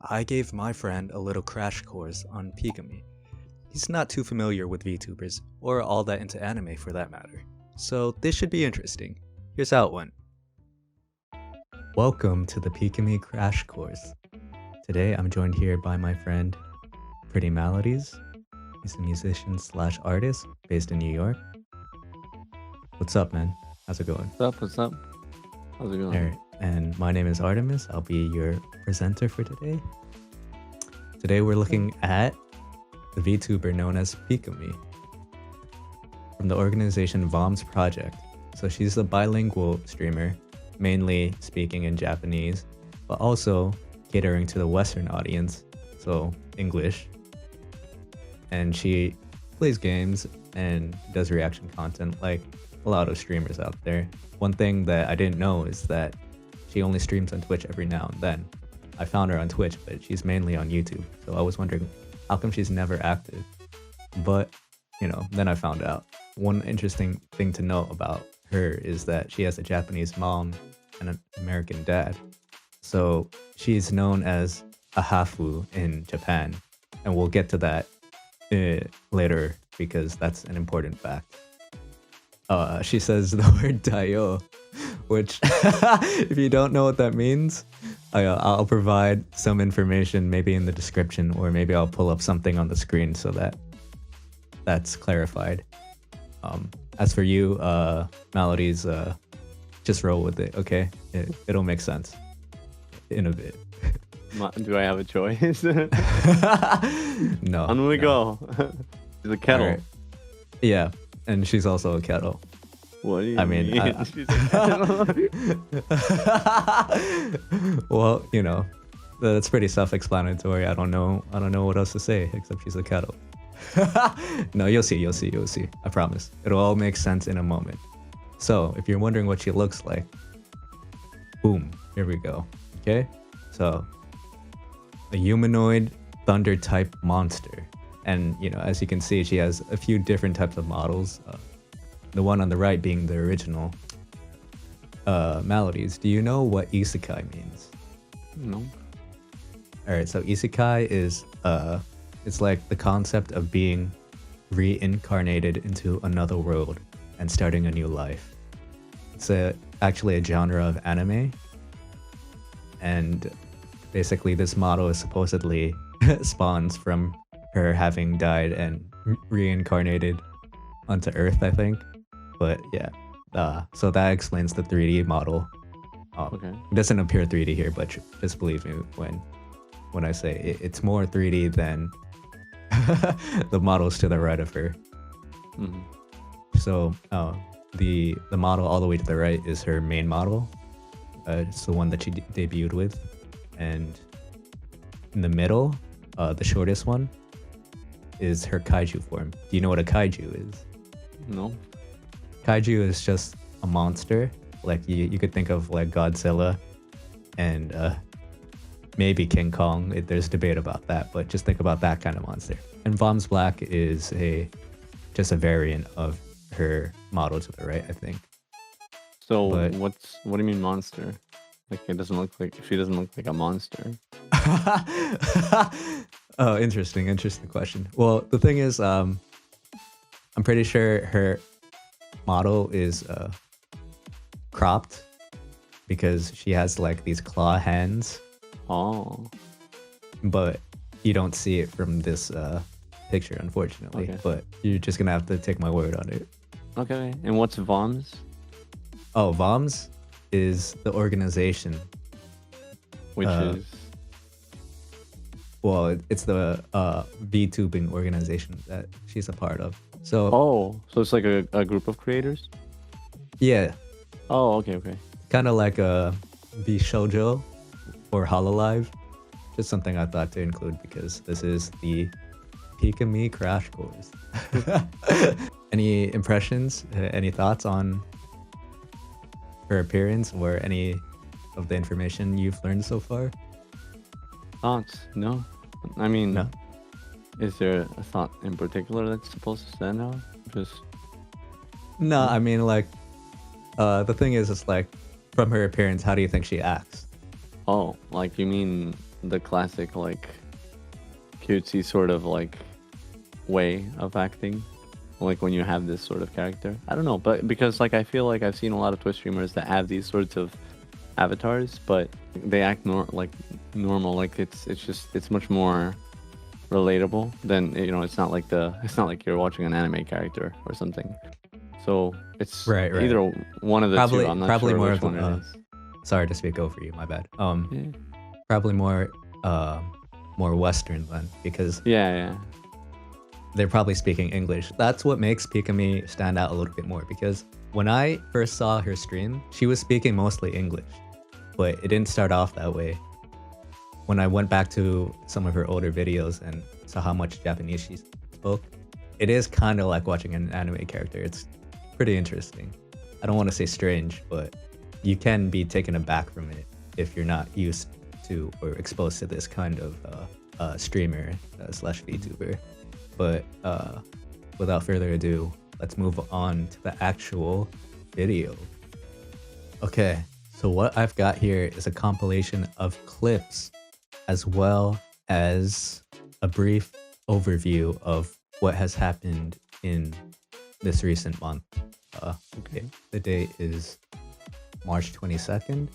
I gave my friend a little crash course on Pikamee. He's not too familiar with VTubers, or all that into anime for that matter. So this should be interesting. Here's how it went. Welcome to the Pikamee Crash Course. Today I'm joined here by my friend Pretty Maladies. He's a musician slash artist based in New York. What's up, man? How's it going? What's up? How's it going? Alright, and my name is Artemis. I'll be your presenter for today. Today we're looking at the VTuber known as Pikamee from the organization VOM's Project. So she's a bilingual streamer, mainly speaking in Japanese, but also catering to the Western audience, so English. And she plays games and does reaction content like a lot of streamers out there. One thing that I didn't know is that she only streams on Twitch every now and then. I found her on Twitch, but she's mainly on YouTube. So I was wondering, how come she's never active? But, then I found out. One interesting thing to know about her is that she has a Japanese mom and an American dad. So she's known as a hafu in Japan. And we'll get to that later because that's an important fact. She says the word Dayo, which if you don't know what that means, I'll provide some information maybe in the description, or maybe I'll pull up something on the screen so that that's clarified. As for you, Maladies, just roll with it, okay? It'll make sense in a bit. Do I have a choice? No. I'm gonna go. She's a kettle. Right. Yeah, and she's also a kettle. What do you mean? She's a kettle. Well, that's pretty self-explanatory. I don't know what else to say except she's a kettle. No, you'll see. I promise. It'll all make sense in a moment. So, if you're wondering what she looks like, boom, here we go. Okay? So, a humanoid thunder type monster. And, as you can see, she has a few different types of models. The one on the right being the original. Maladies, do you know what isekai means? No. Alright, so isekai is it's like the concept of being reincarnated into another world and starting a new life. It's actually a genre of anime. And basically this model is supposedly spawns from her having died and reincarnated onto Earth, I think. But yeah, so that explains the 3D model. Okay. It doesn't appear 3D here, but just believe me when I say it's more 3D than the models to the right of her. Mm-hmm. So the model all the way to the right is her main model. It's the one that she debuted with, and in the middle, the shortest one, is her kaiju form. Do you know what a kaiju is? No. Kaiju is just a monster. Like you could think of like Godzilla and maybe King Kong. There's debate about that, but just think about that kind of monster. And Vom's Black is just a variant of her model to the right, I think. So what do you mean monster? Like she doesn't look like a monster. Oh, interesting question. Well, the thing is, I'm pretty sure her model is cropped because she has like these claw hands. Oh. But you don't see it from this picture, unfortunately. Okay. But you're just gonna have to take my word on it. Okay. And what's VOMS? Oh, VOMS is the organization. Which is? Well, it's the VTubing organization that she's a part of. So. Oh, so it's like a group of creators? Yeah. Oh, okay. Kind of like a VShoujo or Hololive. Just something I thought to include because this is the Pikamee Crash Course. Any impressions? Any thoughts on her appearance or any of the information you've learned so far? Thoughts? No. I mean, No. Is there a thought in particular that's supposed to stand out? No, I mean, like, the thing is, it's like, from her appearance, how do you think she acts? Oh, like you mean the classic like cutesy sort of like way of acting, like when you have this sort of character. I don't know, but because like I feel like I've seen a lot of Twitch streamers that have these sorts of avatars, but they act normal. Like it's much more relatable than, you know, it's not like you're watching an anime character or something. So it's right. either one of the two. I'm not probably sure more which of one it is. Sorry to speak over you. My bad. Yeah. Probably more Western then, because Yeah. they're probably speaking English. That's what makes Pikamee stand out a little bit more, because when I first saw her stream, she was speaking mostly English, but it didn't start off that way. When I went back to some of her older videos and saw how much Japanese she spoke, it is kind of like watching an anime character. It's pretty interesting. I don't want to say strange, but you can be taken aback from it if you're not used to or exposed to this kind of streamer slash VTuber. But without further ado, let's move on to the actual video. Okay, so what I've got here is a compilation of clips as well as a brief overview of what has happened in this recent month. Okay, the date is March 22nd,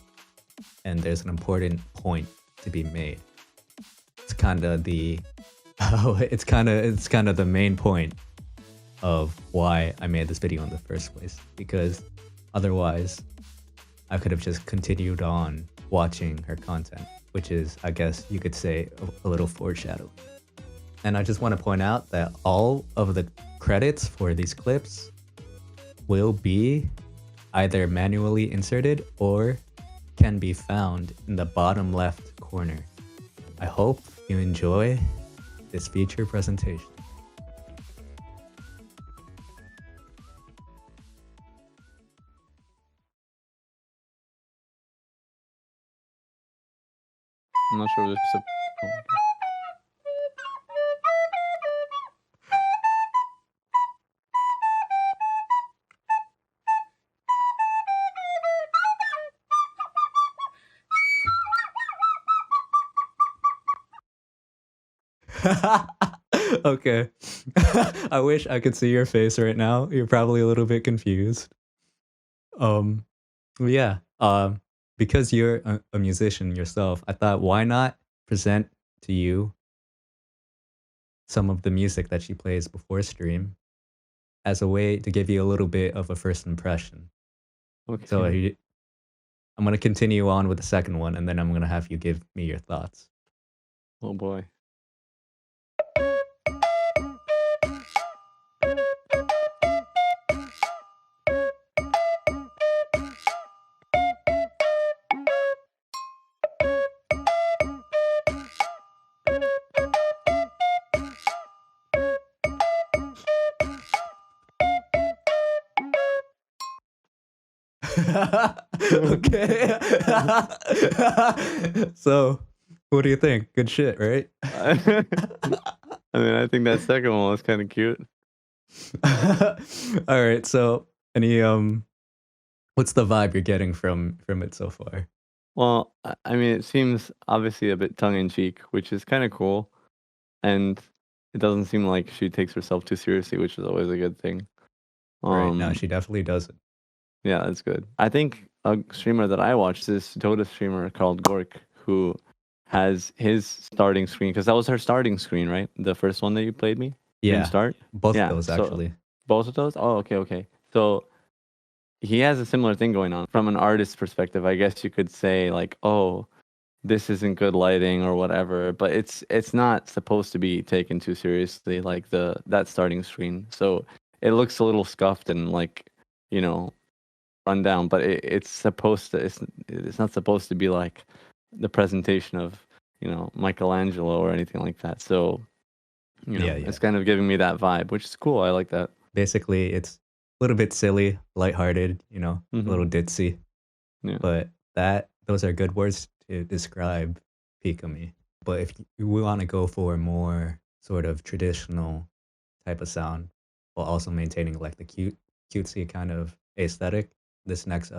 and there's an important point to be made. It's kind of the it's kind of the main point of why I made this video in the first place, because otherwise I could have just continued on watching her content, which is, I guess you could say, a little foreshadowing. And I just want to point out that all of the credits for these clips will be either manually inserted or can be found in the bottom left corner. I hope you enjoy this feature presentation. I'm not sure if there's Okay. I wish I could see your face right now. You're probably a little bit confused. Yeah. Because you're a musician yourself, I thought, why not present to you some of the music that she plays before stream as a way to give you a little bit of a first impression. Okay. So I'm going to continue on with the second one, and then I'm going to have you give me your thoughts. Oh boy. Okay. So, what do you think? Good shit, right? I mean, I think that second one was kind of cute. All right. So, any what's the vibe you're getting from it so far? Well, I mean, it seems obviously a bit tongue in cheek, which is kind of cool, and it doesn't seem like she takes herself too seriously, which is always a good thing. Right. No, she definitely doesn't. Yeah, that's good. I think a streamer that I watched, this Dota streamer called Gork, who has his starting screen, because that was her starting screen, right? The first one that you played me? Yeah. Didn't start? Both of those, actually. Both of those? Oh, okay. So he has a similar thing going on. From an artist's perspective, I guess you could say, like, oh, this isn't good lighting or whatever, but it's not supposed to be taken too seriously, like that starting screen. So it looks a little scuffed and, like, you know, run down, but it's not supposed to be like the presentation of, you know, Michelangelo or anything like that. So, you know, it's kind of giving me that vibe, which is cool. I like that. Basically, it's a little bit silly, lighthearted, you know, a little ditzy. Yeah. But those are good words to describe Pikamee. But if you want to go for a more sort of traditional type of sound while also maintaining like the cutesy kind of aesthetic, this next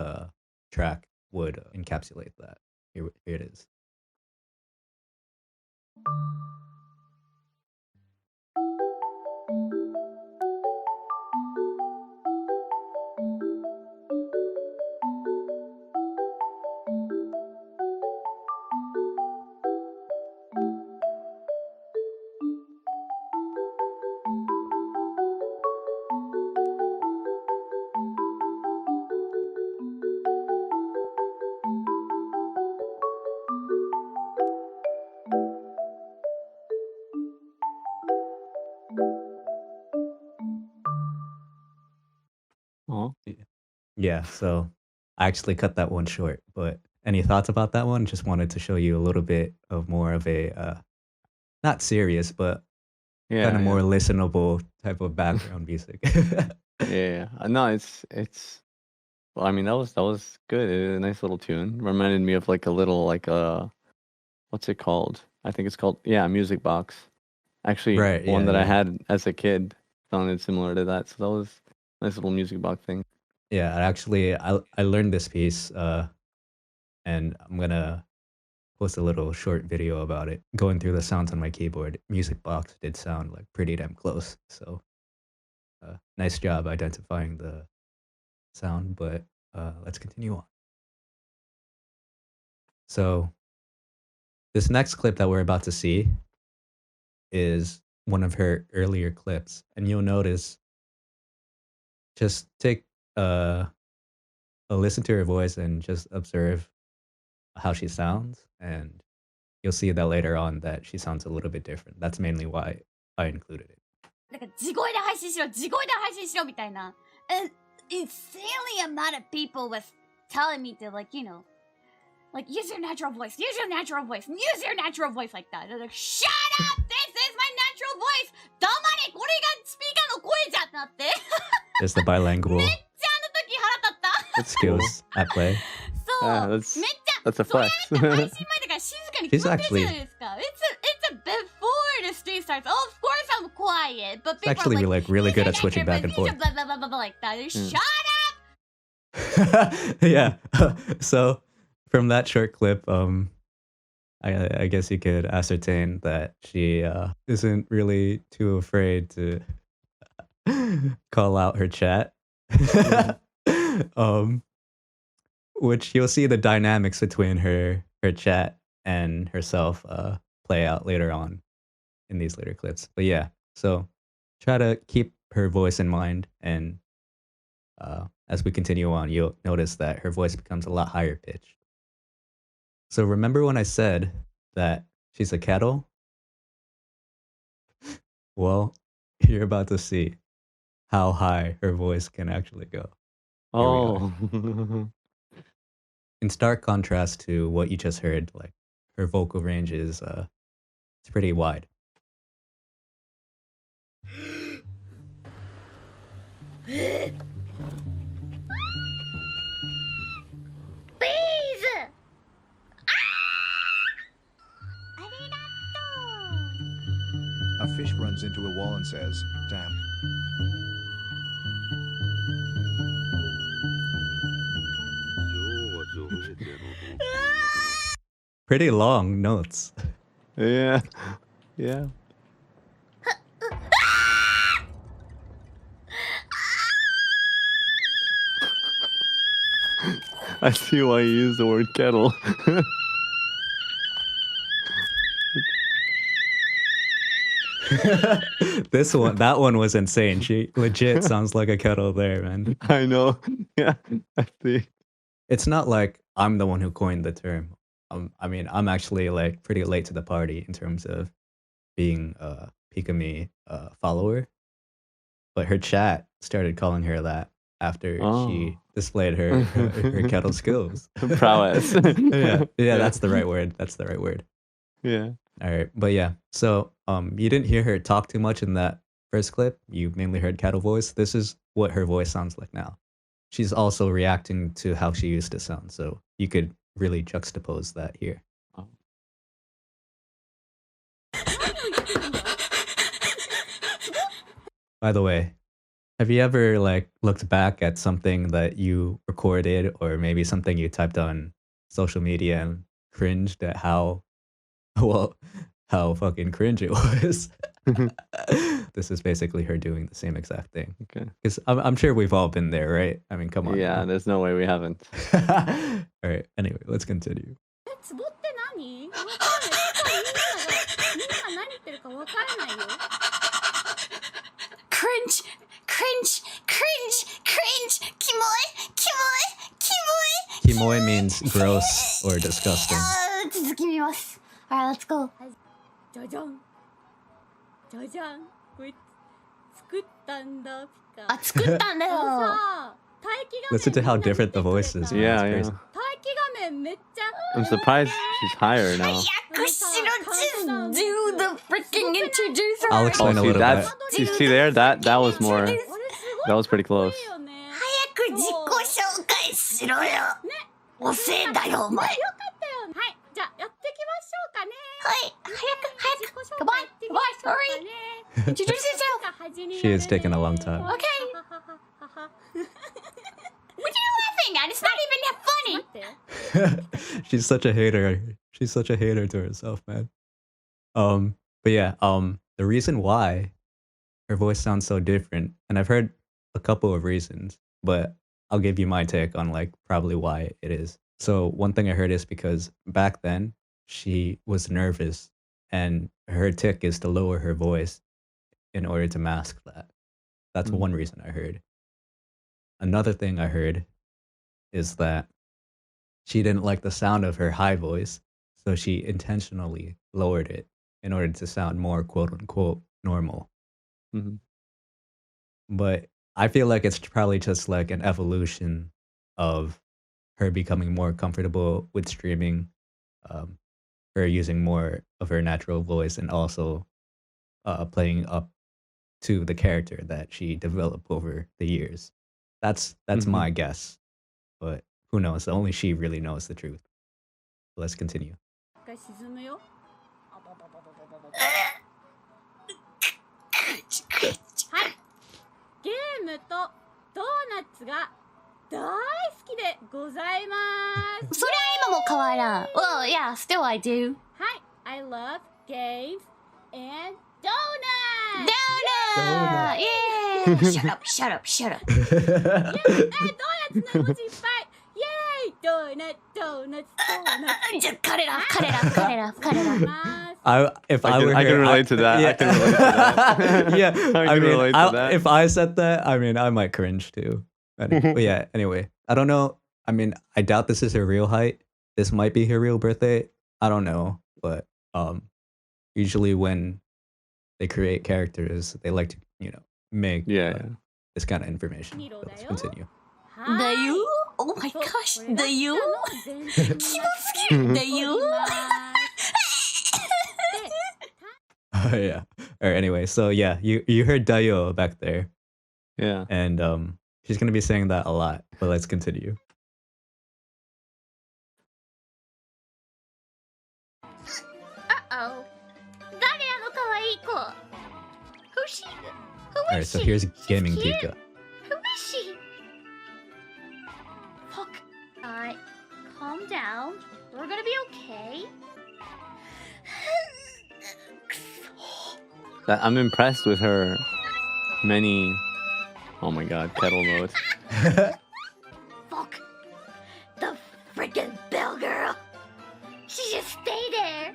track would encapsulate that. Here it is. Yeah, so I actually cut that one short. But any thoughts about that one? Just wanted to show you a little bit of more of a not serious, but kind Yeah, of more yeah. listenable type of background music. Yeah. No, it's. Well, I mean, that was good. It was a nice little tune. Reminded me of like a little like what's it called? I think it's called music box. Actually, Right, one yeah, that I yeah. had as a kid sounded similar to that. So that was a nice little music box thing. Yeah, actually I learned this piece and I'm gonna post a little short video about it. Going through the sounds on my keyboard, music box did sound like pretty damn close. So nice job identifying the sound, but let's continue on. So this next clip that we're about to see is one of her earlier clips, and you'll notice just take uh, a listen to her voice and just observe how she sounds, and you'll see that later on that she sounds a little bit different. That's mainly why I included it. なんか地声で配信しろ地声で配信しろみたいな and insanely amount of people was telling me to like like use your natural voice use your natural voice use your natural voice like that. They're like shut up this is my natural voice 黙れこれがスピーカーの声じゃってなって There's the bilingual めっちゃあの時腹立った skills at play. そう、 Yeah, めっ that's ちゃ that's a それ flex. 配信前だから静かに She's 聞こえてる actually じゃないですか it's a before the stream starts. Oh, of course I'm quiet, but It's people actually are like really good at "Use switching your back and natural forth. voice, blah, blah, blah, blah, like that. Shut Yeah. So from that short clip, I guess you could ascertain that she isn't really too afraid to call out her chat. um, which you'll see the dynamics between her chat and herself play out later on in these later clips. But yeah, so try to keep her voice in mind, and as we continue on, you'll notice that her voice becomes a lot higher pitched. So remember when I said that she's a kettle? Well, you're about to see how high her voice can actually go. Here we are. Oh. In stark contrast to what you just heard, like her vocal range is it's pretty wide. Please! A fish runs into a wall and says, "Damn." Pretty long notes. Yeah. Yeah. I see why you use the word kettle. That one was insane. She legit sounds like a kettle there, man. I know. Yeah. I see. It's not like I'm the one who coined the term. I mean, I'm actually like pretty late to the party in terms of being a Pikamee follower. But her chat started calling her that after she displayed her kettle skills. Prowess. Yeah, that's the right word. That's the right word. Yeah. All right, but yeah. So you didn't hear her talk too much in that first clip. You mainly heard kettle voice. This is what her voice sounds like now. She's also reacting to how she used to sound, so you could really juxtapose that here. Oh. By the way, have you ever like looked back at something that you recorded or maybe something you typed on social media and cringed at how well how fucking cringe it was? This is basically her doing the same exact thing. Okay. Because I'm sure we've all been there, right? I mean, come on. Yeah, now. there's no way we haven't. All right. Anyway, let's continue. ツボって何？わかんない。みんなが何言ってるかわからないよ。Cringe, cringe, cringe, cringe. キモい、キモい、キモい。 Kimoi means gross or disgusting. 続き見ます。Alright, let's go. じゃじゃん。じゃじゃん。これ作ったんだピカ。あ、作ったんだよ。さ、Listen to how different the voice is. Man. Yeah, It's yeah. crazy. I'm surprised she's higher now. Just do the freaking introducer. I'll explain a see, little that's bit. you see there that was more. That was pretty close. 早く自己紹介しろよ。遅えんだよ、お前。よかったよ。はい、じゃあやっていきましょうかね。はい、早く。Come on, come on, hurry. Introduce yourself. She is taking a long time. Okay. What are you laughing at? It's not even that funny. She's such a hater. She's such a hater to herself, man. But yeah, the reason why her voice sounds so different, and I've heard a couple of reasons, but I'll give you my take on like probably why it is. So one thing I heard is because back then she was nervous, and her tick is to lower her voice in order to mask that. That's one reason I heard. Another thing I heard is that she didn't like the sound of her high voice, so she intentionally lowered it in order to sound more quote unquote normal. Mhm. But I feel like it's probably just like an evolution of her becoming more comfortable with streaming, her using more of her natural voice, and also playing up to the character that she developed over the years. That's my guess, but who knows? Only she really knows the truth. Let's continue. 沈むよ。はい。ゲームとドーナツが大好きでございます。それは今も変わらん。Well, yeah, still I do. はい。I love games and donuts. Donut! Yeah! Shut up, shut up, shut up. ドーナツの文字いっぱい。イェーイドーナツ、ドーナツ、ドーナツ。じゃ、彼ら。If I were I can her, relate to that. Yeah. I can relate to that. Yeah, I can relate to that. If I said that, I mean, I might cringe too. But yeah, anyway, I don't know. I mean, I doubt this is her real height. This might be her real birthday. I don't know, but usually when they create characters, they like to, make Yeah. this kind of information. So let's continue. Dayo? Oh my gosh, Dayo? キモすぎる Dayo? Yeah. Or anyway, so yeah, you heard Dayo back there, Yeah. and she's gonna be saying that a lot. But let's continue. Uh-oh. 誰あの可愛い子 Who's she? Who All right, is so she? here's She's gaming cute. Pika. Who is she? Fuck. Alright, calm down. We're gonna be okay. I'm impressed with her many. Oh my god, kettle mode. Fuck. The freaking bell girl. She just stay there.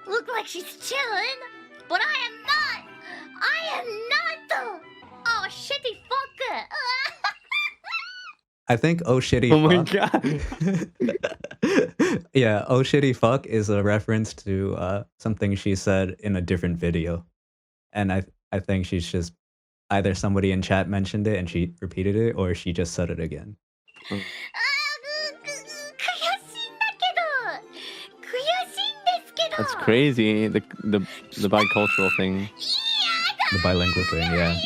Look like she's chilling, but I am not. I am not the. Oh shitty fucker. I think "Oh shitty Oh my fuck." god. Yeah, "Oh shitty fuck" is a reference to something she said in a different video, and I think she's just either somebody in chat mentioned it and she repeated it, or she just said it again. That's crazy. The bicultural thing. The bilingual thing, yeah.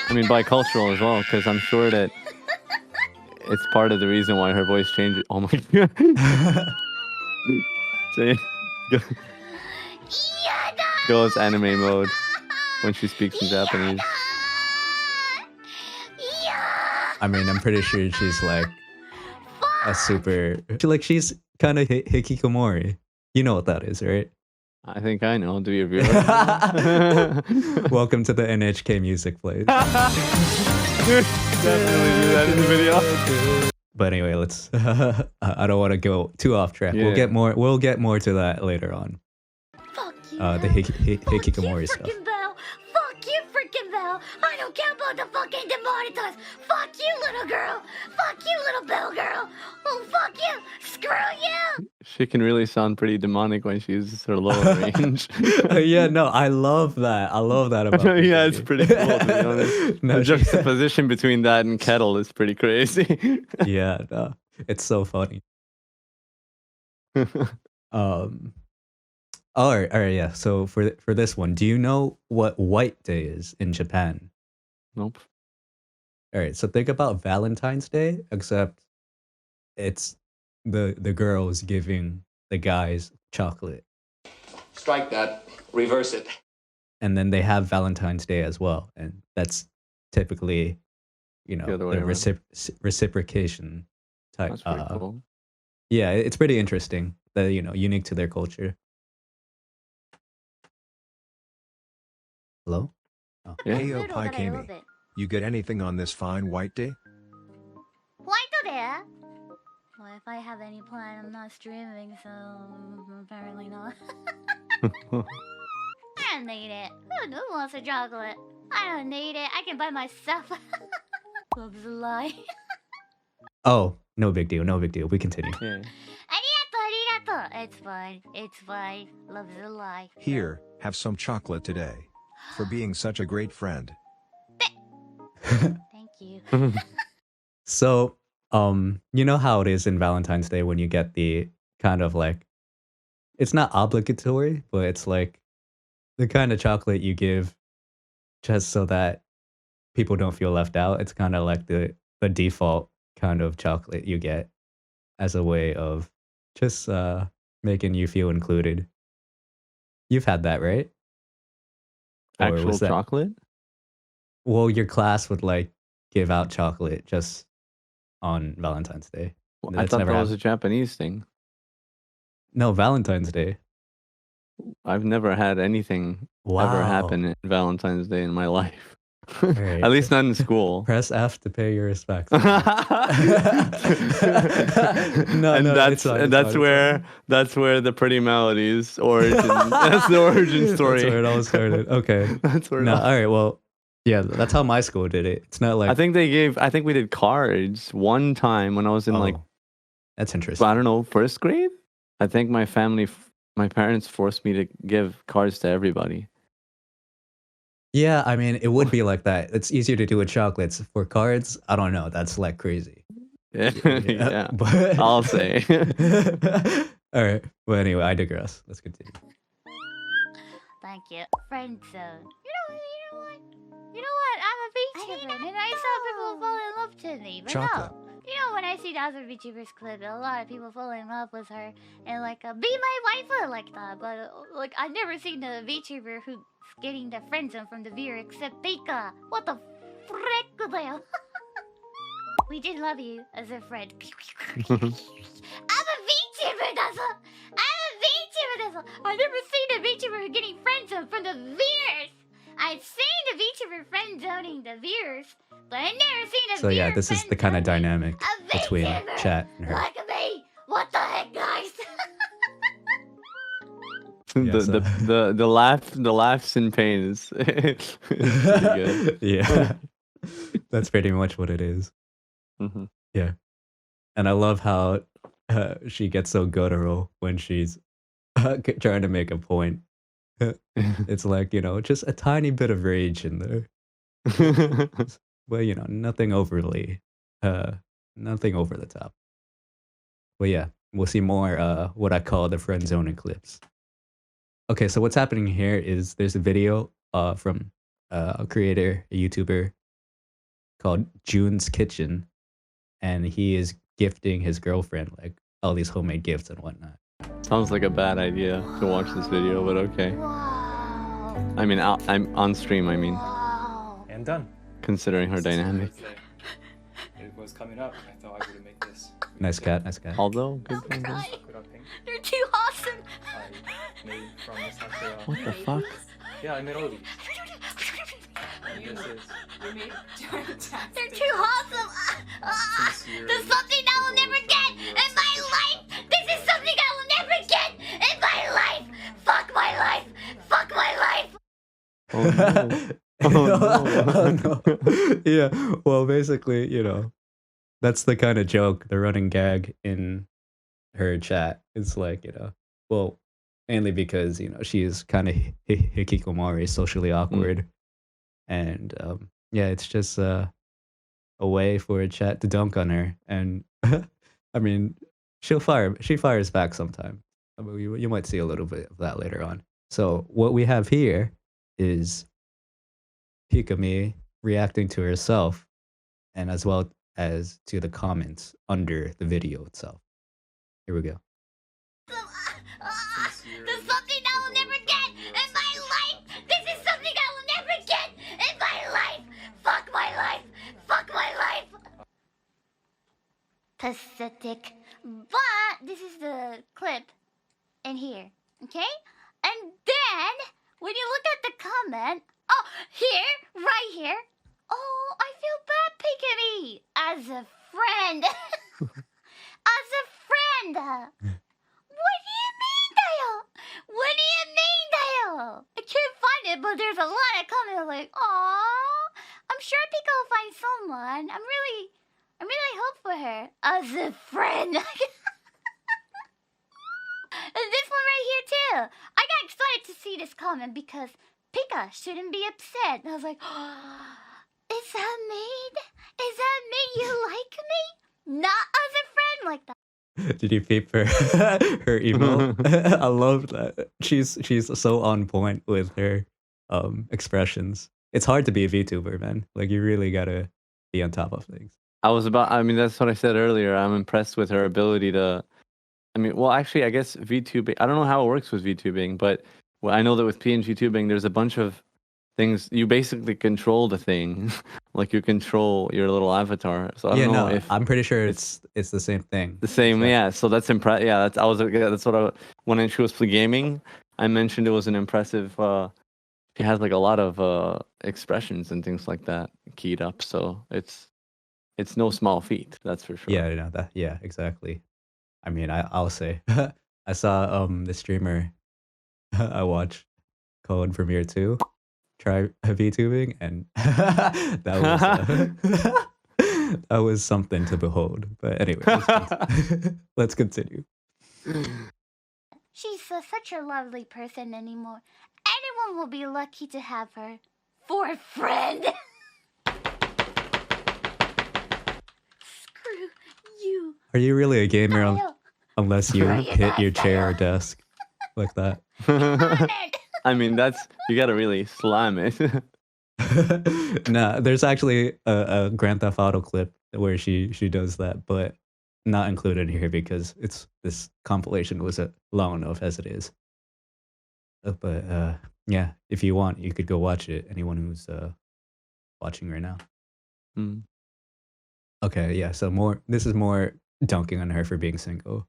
I mean bicultural as well, because I'm sure that it's part of the reason why her voice changed. Oh my god. Goes anime mode when she speaks in Japanese. I mean, I'm pretty sure she's like a super. She's kind of Hikikomori. You know what that is, right? I think I know. Do you agree? Welcome to the NHK music plays. Definitely do that in the video. But anyway, let's. I don't want to go too off track. Yeah. We'll get more to that later on. Fuck you. The Hikikomori stuff. Fuck you, freaking Bell. I don't don't care about the fucking demonetized. Fuck you, little girl. Fuck you, little bell girl. Oh, fuck you. Screw you. She can really sound pretty demonic when she uses her lower range. Yeah, no, I love that. I love that about Yeah, it's Pikamee. pretty cool to be honest. No, The juxtaposition between that and Kettle is pretty crazy. Yeah, no, it's so funny. All right, yeah. So for this one, do you know what White Day is in Japan? Nope. All right, so think about Valentine's Day, except it's the girls giving the guys chocolate, Strike that. Reverse it. and then they have Valentine's Day as well, and that's typically, The the other way around. reciprocation type. That's pretty cool. Yeah, it's pretty interesting. That unique to their culture. Hello. Oh. Yeah. Hey, yo, Pikamee. You get anything on this fine white day? White day? Well, if I have any plan, I'm not streaming, so apparently not. I don't need it. Who wants a chocolate? I don't need it. I can buy myself. Love's a lie. Oh, no big deal. No big deal. We continue. Yeah. Arigato. It's fine. It's fine. Love's a lie. Here, have some chocolate today. For being such a great friend. Thank you. So, you know how it is in Valentine's Day when you get the kind of like, it's not obligatory, but it's like the kind of chocolate you give just so that people don't feel left out. It's kind of like the default kind of chocolate you get as a way of just making you feel included. You've had that, right? Or Actual was that- chocolate? Well, your class would like give out chocolate just on Valentine's Day. Well, I That's thought never that was a Japanese thing. No, Valentine's Day. I've never had anything ever happen in Valentine's Day in my life. Right. At least not in school. Press F to pay your respects. And it's fine, it's that's fine, where the pretty melodies origin. That's the origin story. That's where it all started. Okay. That's where. No, all right. Well, yeah, that's how my school did it. It's not like I think we did cards one time when I was in like, that's interesting. I don't know, first grade. I think my parents forced me to give cards to everybody. Yeah, I mean, it would be like that. It's easier to do with chocolates. For cards, I don't know. That's like crazy. Yeah, but I'll say. All right. Well, anyway, I digress. Let's continue. Thank you. Friend zone. You know what? I'm a VTuber, and I saw people fall in love to me. But Chocolate. no. You know, when I see the other VTubers clip, a lot of people fall in love with her and like be my waifu like that. But like, I've never seen a VTuber who's getting the friend zone from the viewer except Pika. What the frick, Dayo? We did love you as a friend. I'm a VTuber, that's all. I'm a VTuber, that's all. I've never seen a VTuber who's getting friend zone from the viewers. I've seen the VTuber friend zoning the viewers, but I've never seen a So yeah, viewer this is friend the kind of zoning dynamic a between VTuber chat and her. like me. What the heck, guys? Yeah, so- the laughs in pain is pretty good. Yeah, that's pretty much what it is. Mm-hmm. Yeah, and I love how she gets so guttural when she's trying to make a point. It's like, just a tiny bit of rage in there. Well, nothing overly, nothing over the top. But yeah, we'll see more what I call the friend zoning clips. Okay, so what's happening here is there's a video from a creator, a YouTuber called JunsKitchen, and he is gifting his girlfriend like all these homemade gifts and whatnot. Sounds like a bad idea to watch this video, but okay. Wow. I mean, I'm on stream. I mean, Wow. And done. considering her dynamic. It was coming up. I thought I would make this. Nice cat, nice cat. Although, good I'm thing is- crying. Sakura pink. They're too awesome. I made from the Sakura. What the fuck? Yeah, I made all these. And this is They're too awesome. sincere. There's something I will never get in my life. This is something I will never get in my life. Fuck my life. Fuck my life. Oh, no. Oh, no. Yeah. Well, basically, that's the kind of joke, the running gag in her chat. It's like, well, mainly because, she is kind of hikikomori, socially awkward. And yeah, it's just a way for a chat to dunk on her. And I mean, she fires back sometime. I mean, you might see a little bit of that later on. So what we have here is Pikamee reacting to herself and as well as to the comments under the video itself. Here we go. There's something I will never get in my life. This is something I will never get in my life. Fuck my life. Fuck my life. Pathetic. But this is the clip in here, okay? And then when you look at the comment, oh, here, right here. Oh, I feel bad, Pikamee, as a friend. As a friend. What do you mean, Dayo? What do you mean, Dayo? I can't find it, but there's a lot of comments like, "Aw, I'm sure Pika will find someone. I really hope for her as a friend." And this one right here too. I got excited to see this comment because Pika shouldn't be upset. And I was like, oh, is that me? Is that me? You like me? Not as a friend like that. Did you peep her emo? I love that. She's so on point with her expressions. It's hard to be a VTuber, man. Like you really gotta be on top of things. I mean, that's what I said earlier. I'm impressed with her ability to. I mean, well, actually, I guess VTubing. I don't know how it works with VTubing, but I know that with PNG tubing, there's a bunch of things. You basically control the thing, like you control your little avatar. So I don't know if I'm pretty sure it's the same thing. the same. Yeah. So that's impressive. Yeah, that's what when she was play gaming, I mentioned it was an impressive. She has like a lot of expressions and things like that keyed up. So it's no small feat. That's for sure. Yeah, yeah, exactly. I mean, I'll say I saw the streamer I watched called Premiere 2 try VTubing, and that was that was something to behold. But anyway, let's continue. She's such a lovely person anymore. Anyone will be lucky to have her for a friend. Screw you. Are you really a gamer Dayo. unless you Screw you hit guys, your chair or Dayo. desk like that? I mean, you gotta really slam it. Nah, there's actually a Grand Theft Auto clip where she does that, but not included here because this compilation was long enough as it is. But yeah, if you want, you could go watch it. Anyone who's watching right now. Mm. Okay, yeah. So this is more dunking on her for being single.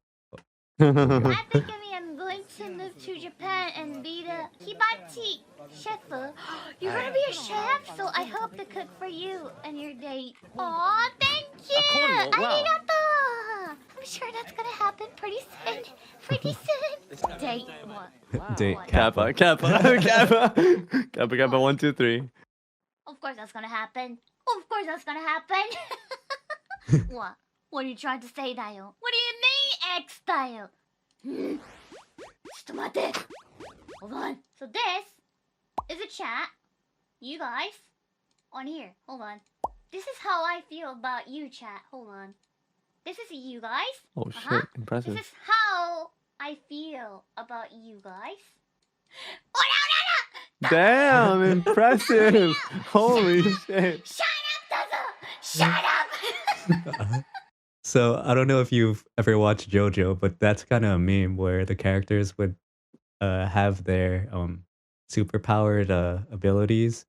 I think I'm going to move to Japan and be the hibachi chef. You're gonna be a chef, so I hope to cook for you and your date. Aw, thank you! Arigato! I'm sure that's gonna happen pretty soon. Pretty soon. Date what? Date Kappa, Kappa 1, 2, 3. Of course that's gonna happen. Of course that's gonna happen. What? What are you trying to say, Dayo? What do you mean, X-Style? Hold on. So this is a chat. You guys. On here. Hold on. This is how I feel about you, chat. Hold on. This is you guys. Oh shit, impressive. This is how I feel about you guys. Damn, impressive. Holy shit. Shut up, Dazo! Shut up! So I don't know if you've ever watched JoJo, but that's kind of a meme where the characters would have their superpowered abilities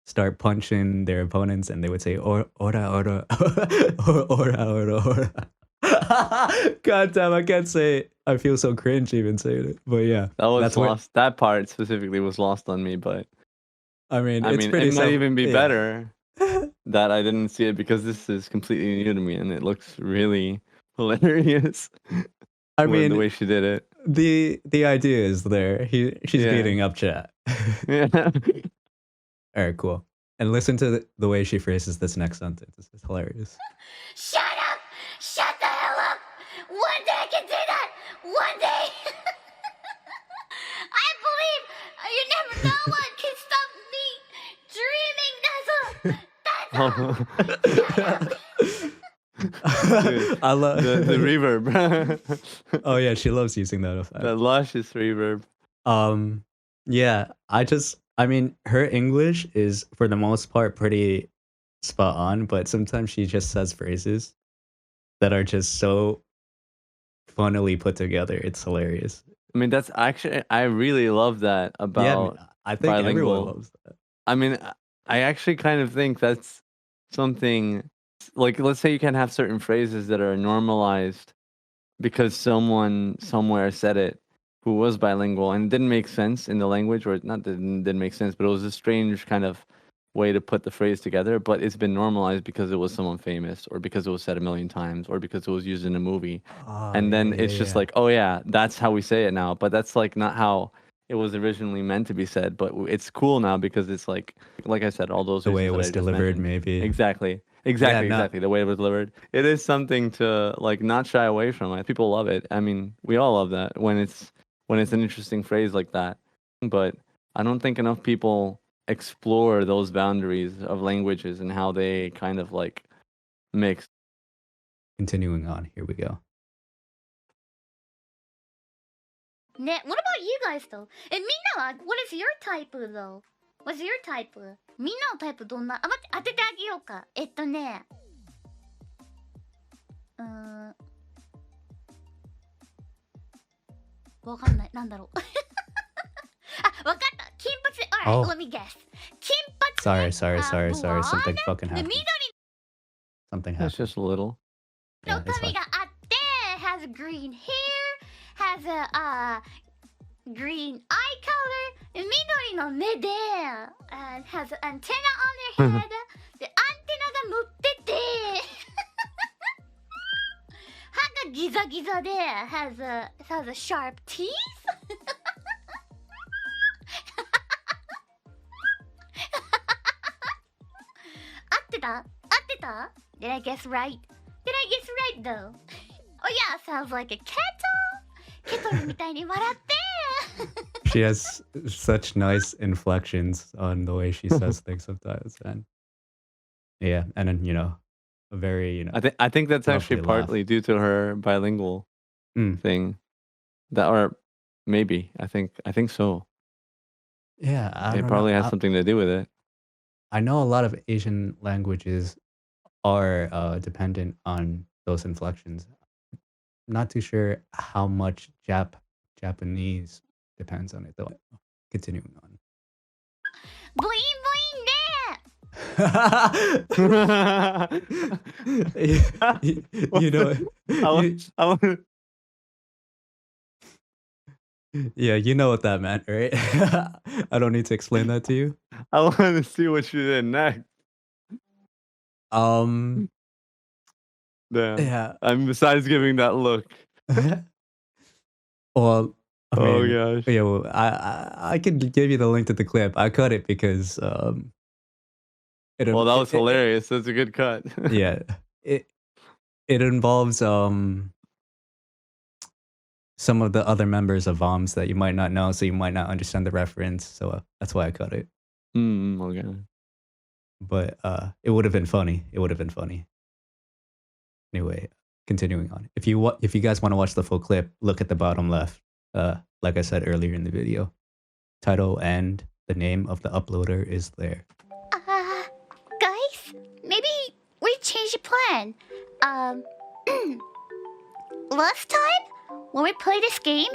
start punching their opponents, and they would say ora ora ora. God damn, I can't say it. I feel so cringe even saying it. But yeah, That was that's lost. That part specifically was lost on me, but I mean, I it's mean, pretty it might even be yeah. better that I didn't see it because this is completely new to me and it looks really hilarious. I mean, the way she did it. the idea is there. She's Yeah. beating up chat. Yeah. All right, cool. And listen to the way she phrases this next sentence. This is hilarious. Shut up! Shut the hell up! One day I can do that! One day! I believe you never know what can stop me dreaming. That's I love the reverb. Oh yeah, she loves using that effect. The luscious reverb. Yeah, I mean, her English is for the most part pretty spot on, but sometimes she just says phrases that are just so funnily put together. It's hilarious. I mean, that's actually, I really love that Yeah, about I think everyone bilingual. loves that. I mean, I actually kind of think that's something like, let's say you can have certain phrases that are normalized because someone somewhere said it who was bilingual and it didn't make sense in the language, or not that it didn't make sense, but it was a strange kind of way to put the phrase together, but it's been normalized because it was someone famous, or because it was said a million times, or because it was used in a movie. Oh, And then yeah, it's just yeah. like, oh yeah, that's how we say it now. But that's like not how it was originally meant to be said. But it's cool now because it's like I said, all those The way it reasons that was I just delivered, mentioned. maybe. Exactly. no- Exactly. The way it was delivered. It is something to like not shy away from. Like, people love it. I mean, we all love that when it's an interesting phrase like that. But I don't think enough people explore those boundaries of languages and how they kind of like mix. Continuing on, here we go. What about you guys though? Minna, what is your type though? What's your type? みんなのタイプどんな？あ、待って、当ててあげようか。わかんない。なんだろう。あ、わかった。金髪。Alright, Oh. let me guess. 金髪。 Sorry. Something fucking で、 happened. 緑 Something happened. That's just a little. の Yeah, it's 髪 fine. があって、has green hair, has a green eye color, で緑の目で、has an antenna on their head, で、アンテナが乗ってて、歯がギザギザで、has a sharp teeth? 合ってた Did I guess right? Did I guess right though? Oh yeah, sounds like a kettle みたいに笑って She has such nice inflections on the way she says things sometimes, and yeah, and then a very I think that's actually Lovely laugh. partly due to her bilingual Mm. thing. That, or maybe I think so. Yeah, I It don't probably know. has something to do with it. I know a lot of Asian languages are dependent on those inflections. Not too sure how much Japanese depends on it though. Continuing on. ブインブインで you know, I want yeah, you know what that meant, right? I don't need to explain that to you. to see what you did next. Damn. Yeah. I'm besides giving that look. Well, I Oh mean, gosh. yeah, well, I can give you the link to the clip. I cut it because Well, that was hilarious. That's a good cut. Yeah, it involves some of the other members of VOMs that you might not know, so you might not understand the reference. So that's why I cut it. Okay. But it would have been funny. Anyway, continuing on. If you guys want to watch the full clip, look at the bottom left. Like I said earlier in the video, title and the name of the uploader is there. Guys, maybe we change the plan. Last time when we played this game,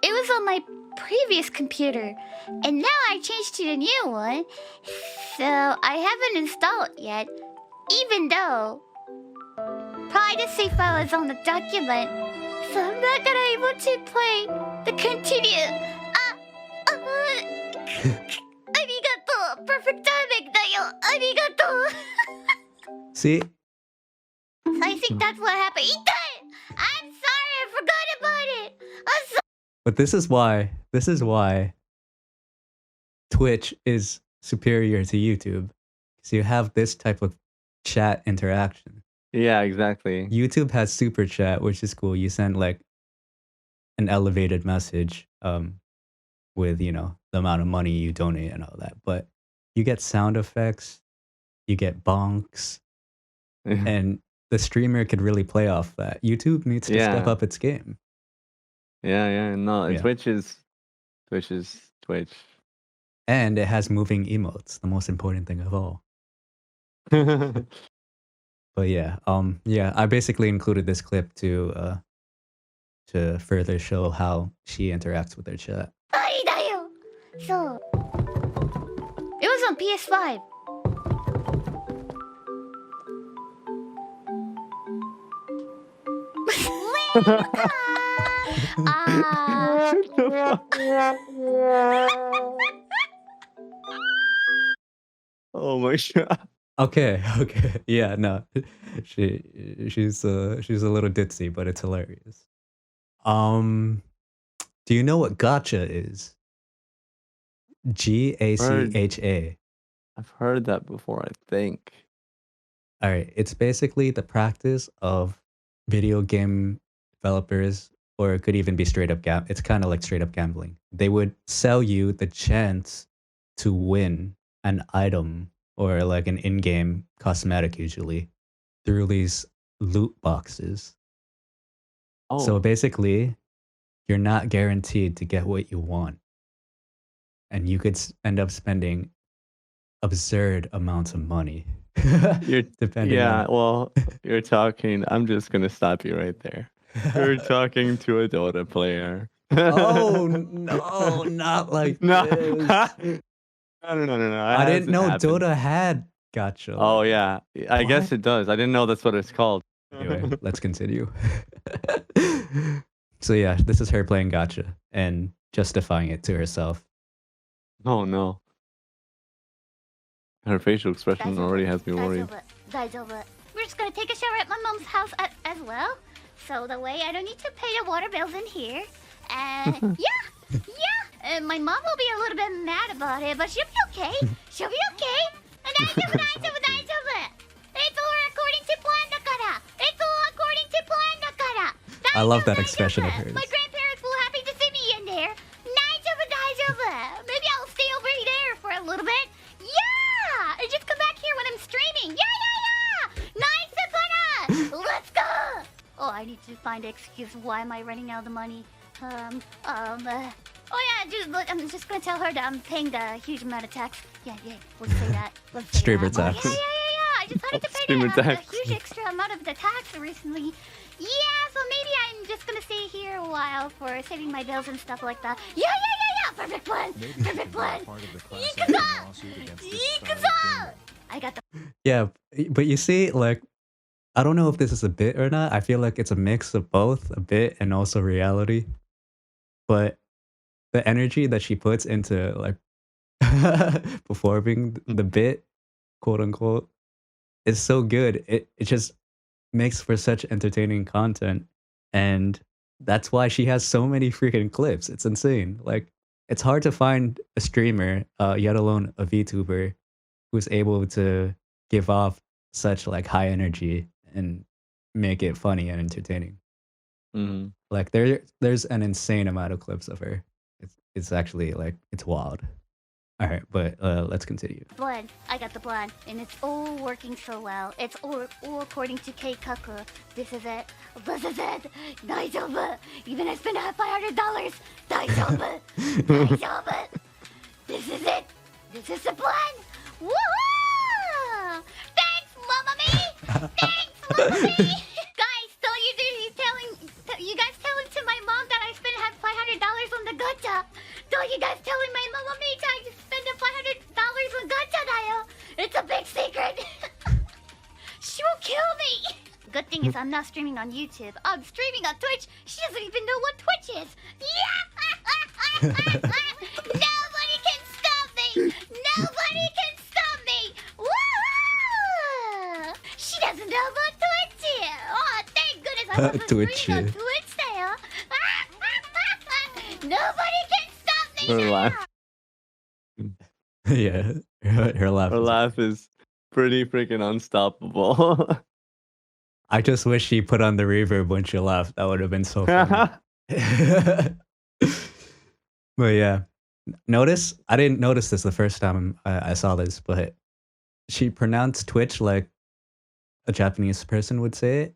it was on my previous computer, and now I changed to the new one, so I haven't installed it yet, even though probably the save file is on the document, so I'm not gonna able to play the continue. Arigato! Perfect timing, Dayo! Arigato! See, So I think that's what happened. I'm sorry, I forgot about it. I'm sorry. but this is why Twitch is superior to YouTube. So you have this type of chat interaction. Yeah, exactly. YouTube has super chat, which is cool. You send like an elevated message with, you know, the amount of money you donate and all that. But you get sound effects, you get bonks, and the streamer could really play off that. YouTube needs to step Yeah. up its game. Yeah. No, Yeah. Twitch is Twitch. And it has moving emotes, the most important thing of all. But yeah, I basically included this clip to further show how she interacts with her chat. Dayo. So it was on PS5. Oh my god. Okay, yeah, no, she's a little ditzy, but it's hilarious. Do you know what Gacha is? Gacha. I've heard that before, I think. All right, it's basically the practice of video game developers, or it could even be straight up it's kind of like straight up gambling. They would sell you the chance to win an item or like an in-game cosmetic usually through these loot boxes. Oh, So basically, you're not guaranteed to get what you want. And you could end up spending absurd amounts of money. you're depending yeah. on Well, you're talking. I'm just gonna stop you right there. You're talking to a Dota player. Oh no, not like No. this. No. I didn't Hasn't know happened. Dota had Gacha. Oh yeah, I guess What? it does. I didn't know that's what it's called. Anyway, let's continue. So yeah, this is her playing Gacha and justifying it to herself. Oh no. Her facial expression already has me worried. We're just gonna take a shower at my mom's house as well. So the way I don't need to pay the water bills in here. Yeah. And my mom will be a little bit mad about it, but she'll be okay. She'll be okay. It's all according to plan だから. It's all according to plan だから. I love that expression of hers. My grandparents will happy to see me in there. 大丈夫. Maybe I'll stay over there for a little bit. Yeah! And just come back here when I'm streaming. Yeah! Nice banana! Let's go! Oh, I need to find an excuse. Why am I running out of the money? Oh yeah, I'm just gonna tell her that I'm paying the huge amount of tax. Yeah, let's say that. Streamer that. tax. Oh, yeah. I just had to pay Streamer the tax. huge extra amount of the tax recently. Yeah, so maybe I'm just gonna stay here a while for saving my bills and stuff like that. Yeah. Perfect plan. Perfect plan. Yikuza! I got the. Yeah, but you see, like, I don't know if this is a bit or not. I feel like it's a mix of both, a bit and also reality. But the energy that she puts into like performing the bit, quote unquote, is so good. It just makes for such entertaining content, and that's why she has so many freaking clips. It's insane. Like, it's hard to find a streamer, yet alone a VTuber, who's able to give off such like high energy and make it funny and entertaining. Mm-hmm. Like there's an insane amount of clips of her. It's actually like it's wild. All right, but let's continue. Blood. I got the blood, and it's all working so well. It's all according to Keikaku. This is it. Daijoubu. Even I spent $500. Daijoubu. This is it. This is the plan. Woohoo! Thanks, Mama Me. Guys, you guys telling to my mom that I spent $500 on the gacha. Don't you guys telling my Mama Me that I spent $500 on gacha, Dayo? It's a big secret. She will kill me. Good thing is I'm not streaming on YouTube. I'm streaming on Twitch. She doesn't even know what Twitch is. Yeah! Nobody can stop me. Woo! She doesn't know what Twitch is. Oh, thank goodness I wasn't Twitch. streaming on Twitch there. Nobody can stop me We're now. live. Yeah, her laugh. Her is- laugh is pretty freaking unstoppable. I just wish she put on the reverb when she laughed. That would have been so funny. But yeah, notice I didn't notice this the first time I saw this, but she pronounced Twitch like a Japanese person would say it,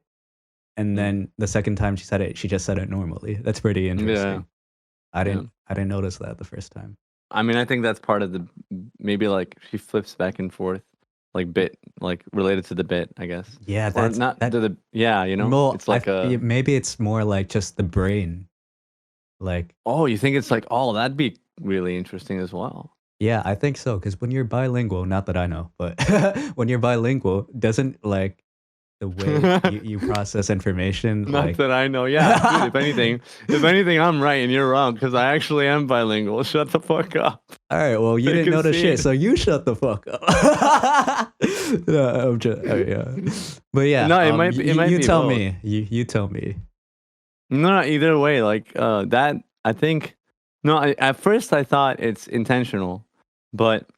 and then the second time she said it, she just said it normally. That's pretty interesting. I didn't notice that the first time. I mean, I think that's part of the maybe like she flips back and forth, like bit, like related to the bit, I guess. Yeah, Or that's not that. to the you know. Well, It's like maybe it's more like just the brain. Like, oh, you think it's like that'd be really interesting as well. yeah, I think so. Because when you're bilingual, not that I know, but when you're bilingual, doesn't like the way you process information. Not Like, that I know. Yeah, dude, if anything, I'm right and you're wrong because I actually am bilingual. Shut the fuck up. all right, well, you didn't know the shit, so you shut the fuck up. No, I'm just, yeah. But yeah, No, it might be- it might you be tell both. me. You tell me. No, either way, like that. I think at first I thought it's intentional, but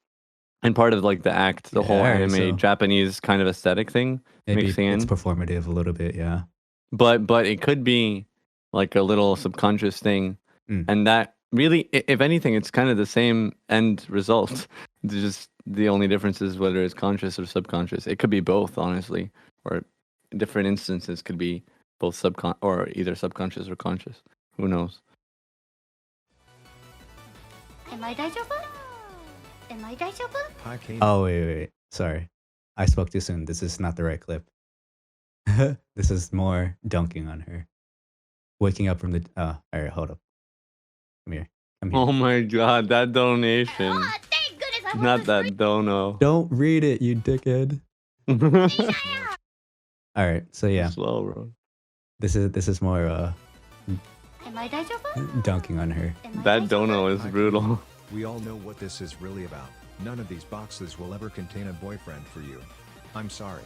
and part of like the act, the whole Yeah, alright, anime so- Japanese kind of aesthetic thing Maybe mixing it's in. performative a little bit. Yeah. But it could be like a little subconscious thing, and that really, if anything, it's kind of the same end result. Just the only difference is whether it's conscious or subconscious. It could be both, honestly, or in different instances could be both or either subconscious or conscious. Who knows? Am I 大丈夫? Am I 大丈夫? Hi, Kane. Oh wait. Sorry, I spoke too soon. This is not the right clip. This is more dunking on her, waking up from the. All right, hold up. Come here. Oh my god, that donation! Ah, thank goodness I Not that dono. Don't read it, you dickhead. All right, so yeah, Slow, bro. this is more Am I 大丈夫? dunking on her. Am I That 大丈夫? dono is brutal. We all know what this is really about. None of these boxes will ever contain a boyfriend for you. I'm sorry.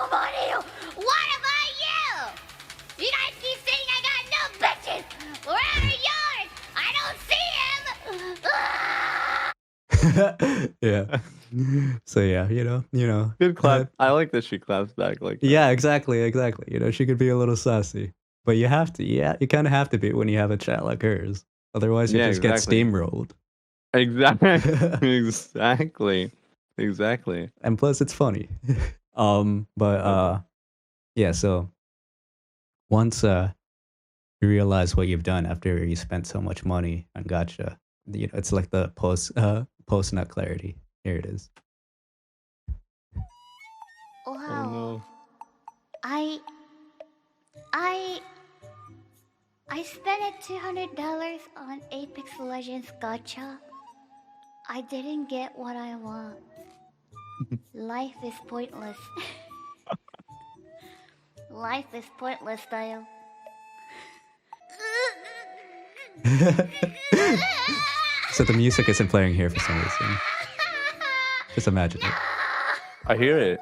What about you? You guys keep saying I got no bitches. Where are yours? I don't see him. Yeah. So yeah, you know. Good clap. I like that she claps back like that. Yeah, exactly. You know, she could be a little sassy, but you have to. Yeah, you kind of have to be when you have a chat like hers. Otherwise, you Yeah, just exactly. get steamrolled. Exactly. Exactly. And plus, it's funny. Yeah. So once you realize what you've done after you spent so much money on Gacha, you know, it's like the post nut clarity. Here it is. Wow. Oh no. I spent $200 on Apex Legends Gacha. I didn't get what I want. Life is pointless. Life is pointless, Dayo. So the music isn't playing here for some reason. Just imagine it. I hear it.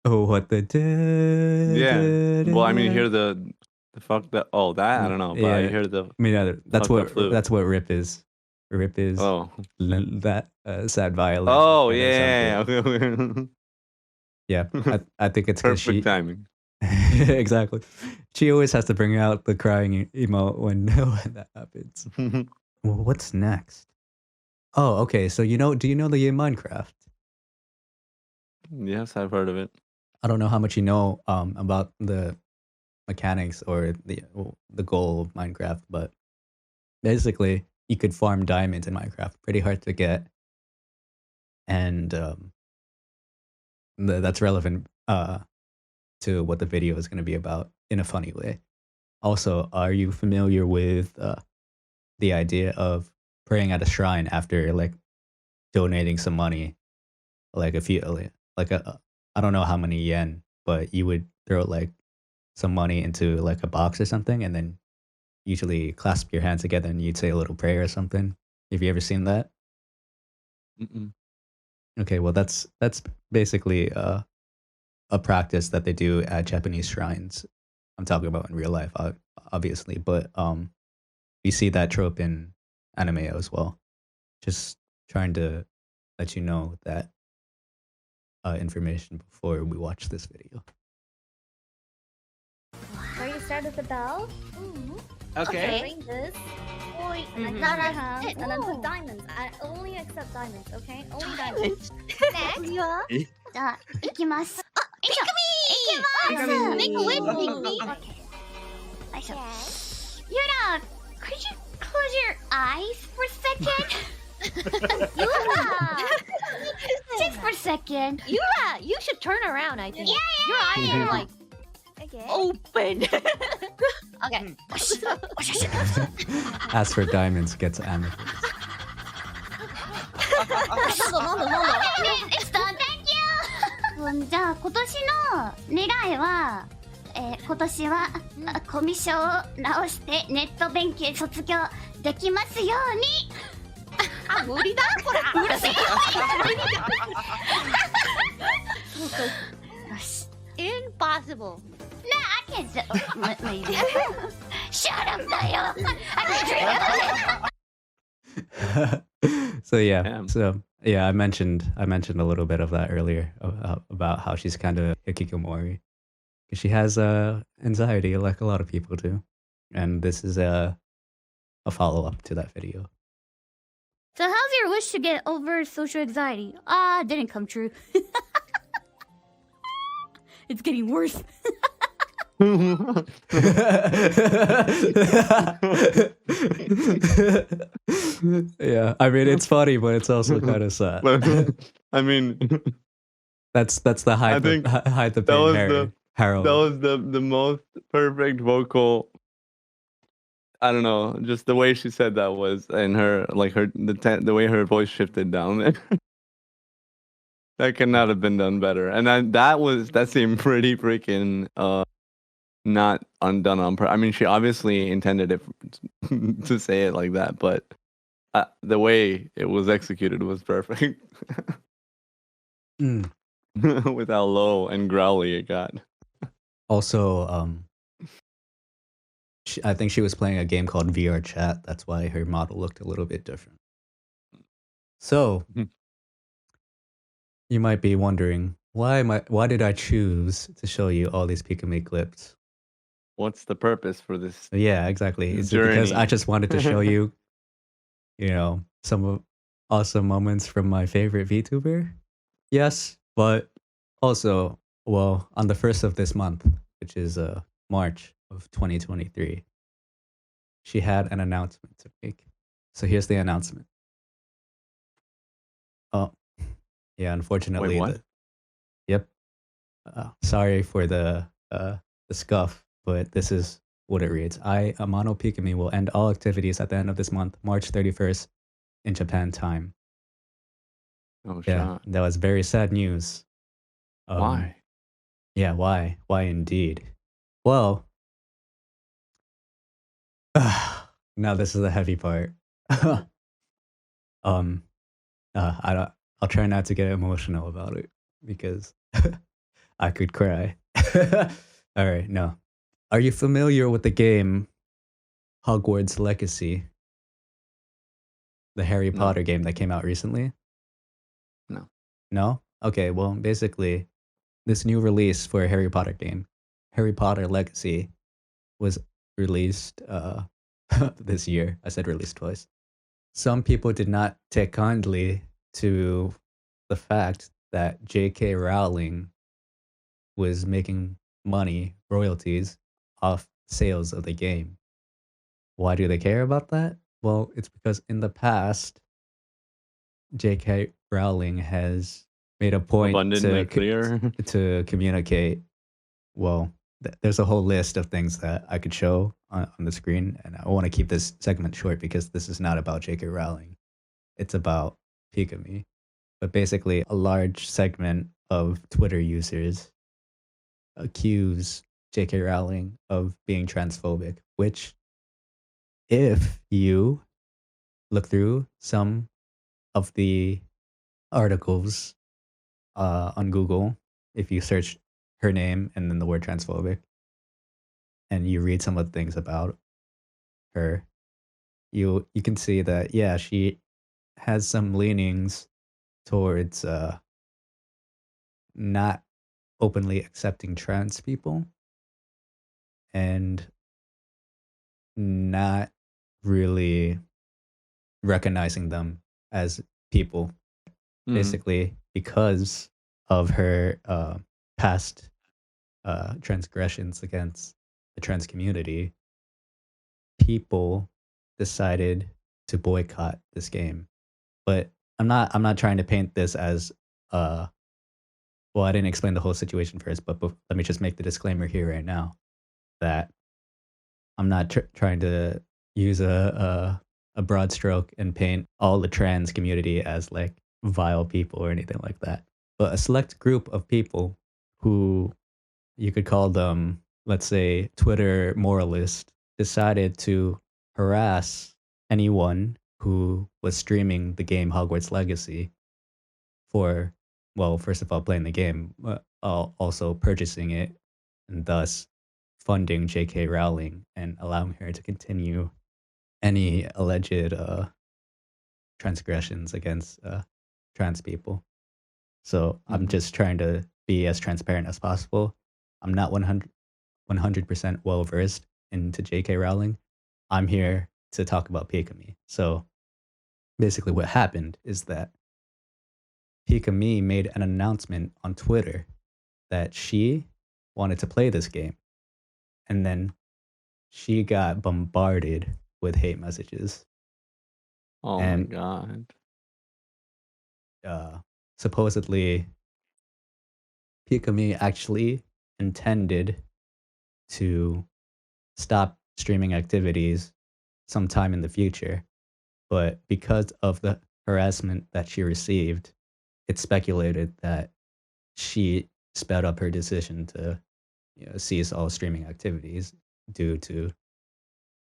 Oh, what the Yeah. Well, I mean, you hear the fuck that. Oh, that I don't know, but I Yeah. hear the. I mean, that's Fuck what that flute. Rip is. Rip is Oh. that sad violin. Oh or yeah. something. Yeah. I think it's because Perfect she timing. exactly. She always has to bring out the crying emote when that happens. Well, what's next? Oh, okay. So do you know the game Minecraft? Yes, I've heard of it. I don't know how much you know about the mechanics or the goal of Minecraft, but basically you could farm diamonds in Minecraft. Pretty hard to get, and that's relevant to what the video is going to be about in a funny way. Also, are you familiar with the idea of praying at a shrine after like donating some money, like a few, like I don't know how many yen, but you would throw like some money into like a box or something, and then usually clasp your hands together and you'd say a little prayer or something. Have you ever seen that? Mm-mm. Okay, well that's basically a practice that they do at Japanese shrines. I'm talking about in real life, obviously, but we see that trope in anime as well. Just trying to let you know that information before we watch this video. Ready to start with the bell? Okay. Ring this. Oi, Mhm. and Now clap your that's hands, it. and then Ooh. put diamonds. I only accept diamonds, okay? Only diamonds. Next. 次は じゃあ、いきます。あ、ピカミー いきます Make a wish, Ooh. Pikamee. Okay. よいしょ。Yuna, could you close your eyes for a second? Just for a second. Yura, you should turn around, I think. Your eyes are like open. Okay. As for diamonds, gets amethyst. It's done, thank you! じゃあ、今年の願いは、今年は、コミュ障を直してネット勉強卒業できますように。あ、無理だこら。うるせえよし。Impossible. I can't say, maybe. Shut up, Dayo! I can So yeah, Damn. I mentioned a little bit of that earlier about how she's kind of Hikikomori. She has anxiety like a lot of people do, and this is a follow up to that video. So how's your wish to get over social anxiety? Didn't come true. It's getting worse. Yeah, I mean it's funny, but it's also kind of sad. I mean, That's the I think hide the that was pain Harold. that was the most perfect vocal. I don't know, just the way she said that was, and her like the way her voice shifted down there. That could not have been done better, and that seemed pretty freaking not undone on purpose. I mean, she obviously intended it to say it like that, but the way it was executed was perfect. Mm. With how low and growly it got. Also, I think she was playing a game called VR Chat. That's why her model looked a little bit different. So, you might be wondering, why did I choose to show you all these Pikamee clips? What's the purpose for this? Yeah, exactly. Is it because Journey. I just wanted to show you, some awesome moments from my favorite VTuber? Yes, but also, well, on the 1st of this month, which is March of 2023, she had an announcement to make. So here's the announcement. Oh, yeah, unfortunately. Wait, what? Yep. Sorry for the scuff, but this is what it reads. Amano Pikamee, will end all activities at the end of this month, March 31st, in Japan time. Oh, Yeah, shot. that was very sad news. Why? Yeah, why? Why indeed? Well, now this is the heavy part. I'll try not to get emotional about it because I could cry. All right, no. Are you familiar with the game Hogwarts Legacy? The Harry No. Potter game that came out recently? No. No? Okay, well, basically, this new release for a Harry Potter game, Harry Potter Legacy, was released this year. I said released twice. Some people did not take kindly to the fact that J.K. Rowling was making money, royalties, off sales of the game. Why do they care about that? Well, it's because in the past, J.K. Rowling has made a point Abundantly clear. to communicate. Well, there's a whole list of things that I could show on the screen, and I want to keep this segment short because this is not about J.K. Rowling. It's about Pikamee. But basically, a large segment of Twitter users accuse J.K. Rowling of being transphobic, which if you look through some of the articles on Google, if you search her name and then the word transphobic, and you read some of the things about her, you can see that yeah, she has some leanings towards not openly accepting trans people and not really recognizing them as people, basically because of her past transgressions against the trans community. People decided to boycott this game, but I'm not trying to paint this as well, I didn't explain the whole situation first, but let me just make the disclaimer here right now that I'm not trying to use a broad stroke and paint all the trans community as like vile people or anything like that. But a select group of people who you could call them, let's say, Twitter moralist, decided to harass anyone who was streaming the game Hogwarts Legacy for, well, first of all, playing the game, but also purchasing it and thus funding J.K. Rowling and allowing her to continue any alleged transgressions against trans people. So I'm just trying to be as transparent as possible. I'm not 100% well versed into J.K. Rowling. I'm here to talk about Pikamee. So basically, what happened is that Pikamee made an announcement on Twitter that she wanted to play this game, and then she got bombarded with hate messages. Oh And my god. supposedly, Pikamee actually intended to stop streaming activities sometime in the future, but because of the harassment that she received, it's speculated that she sped up her decision to cease all streaming activities due to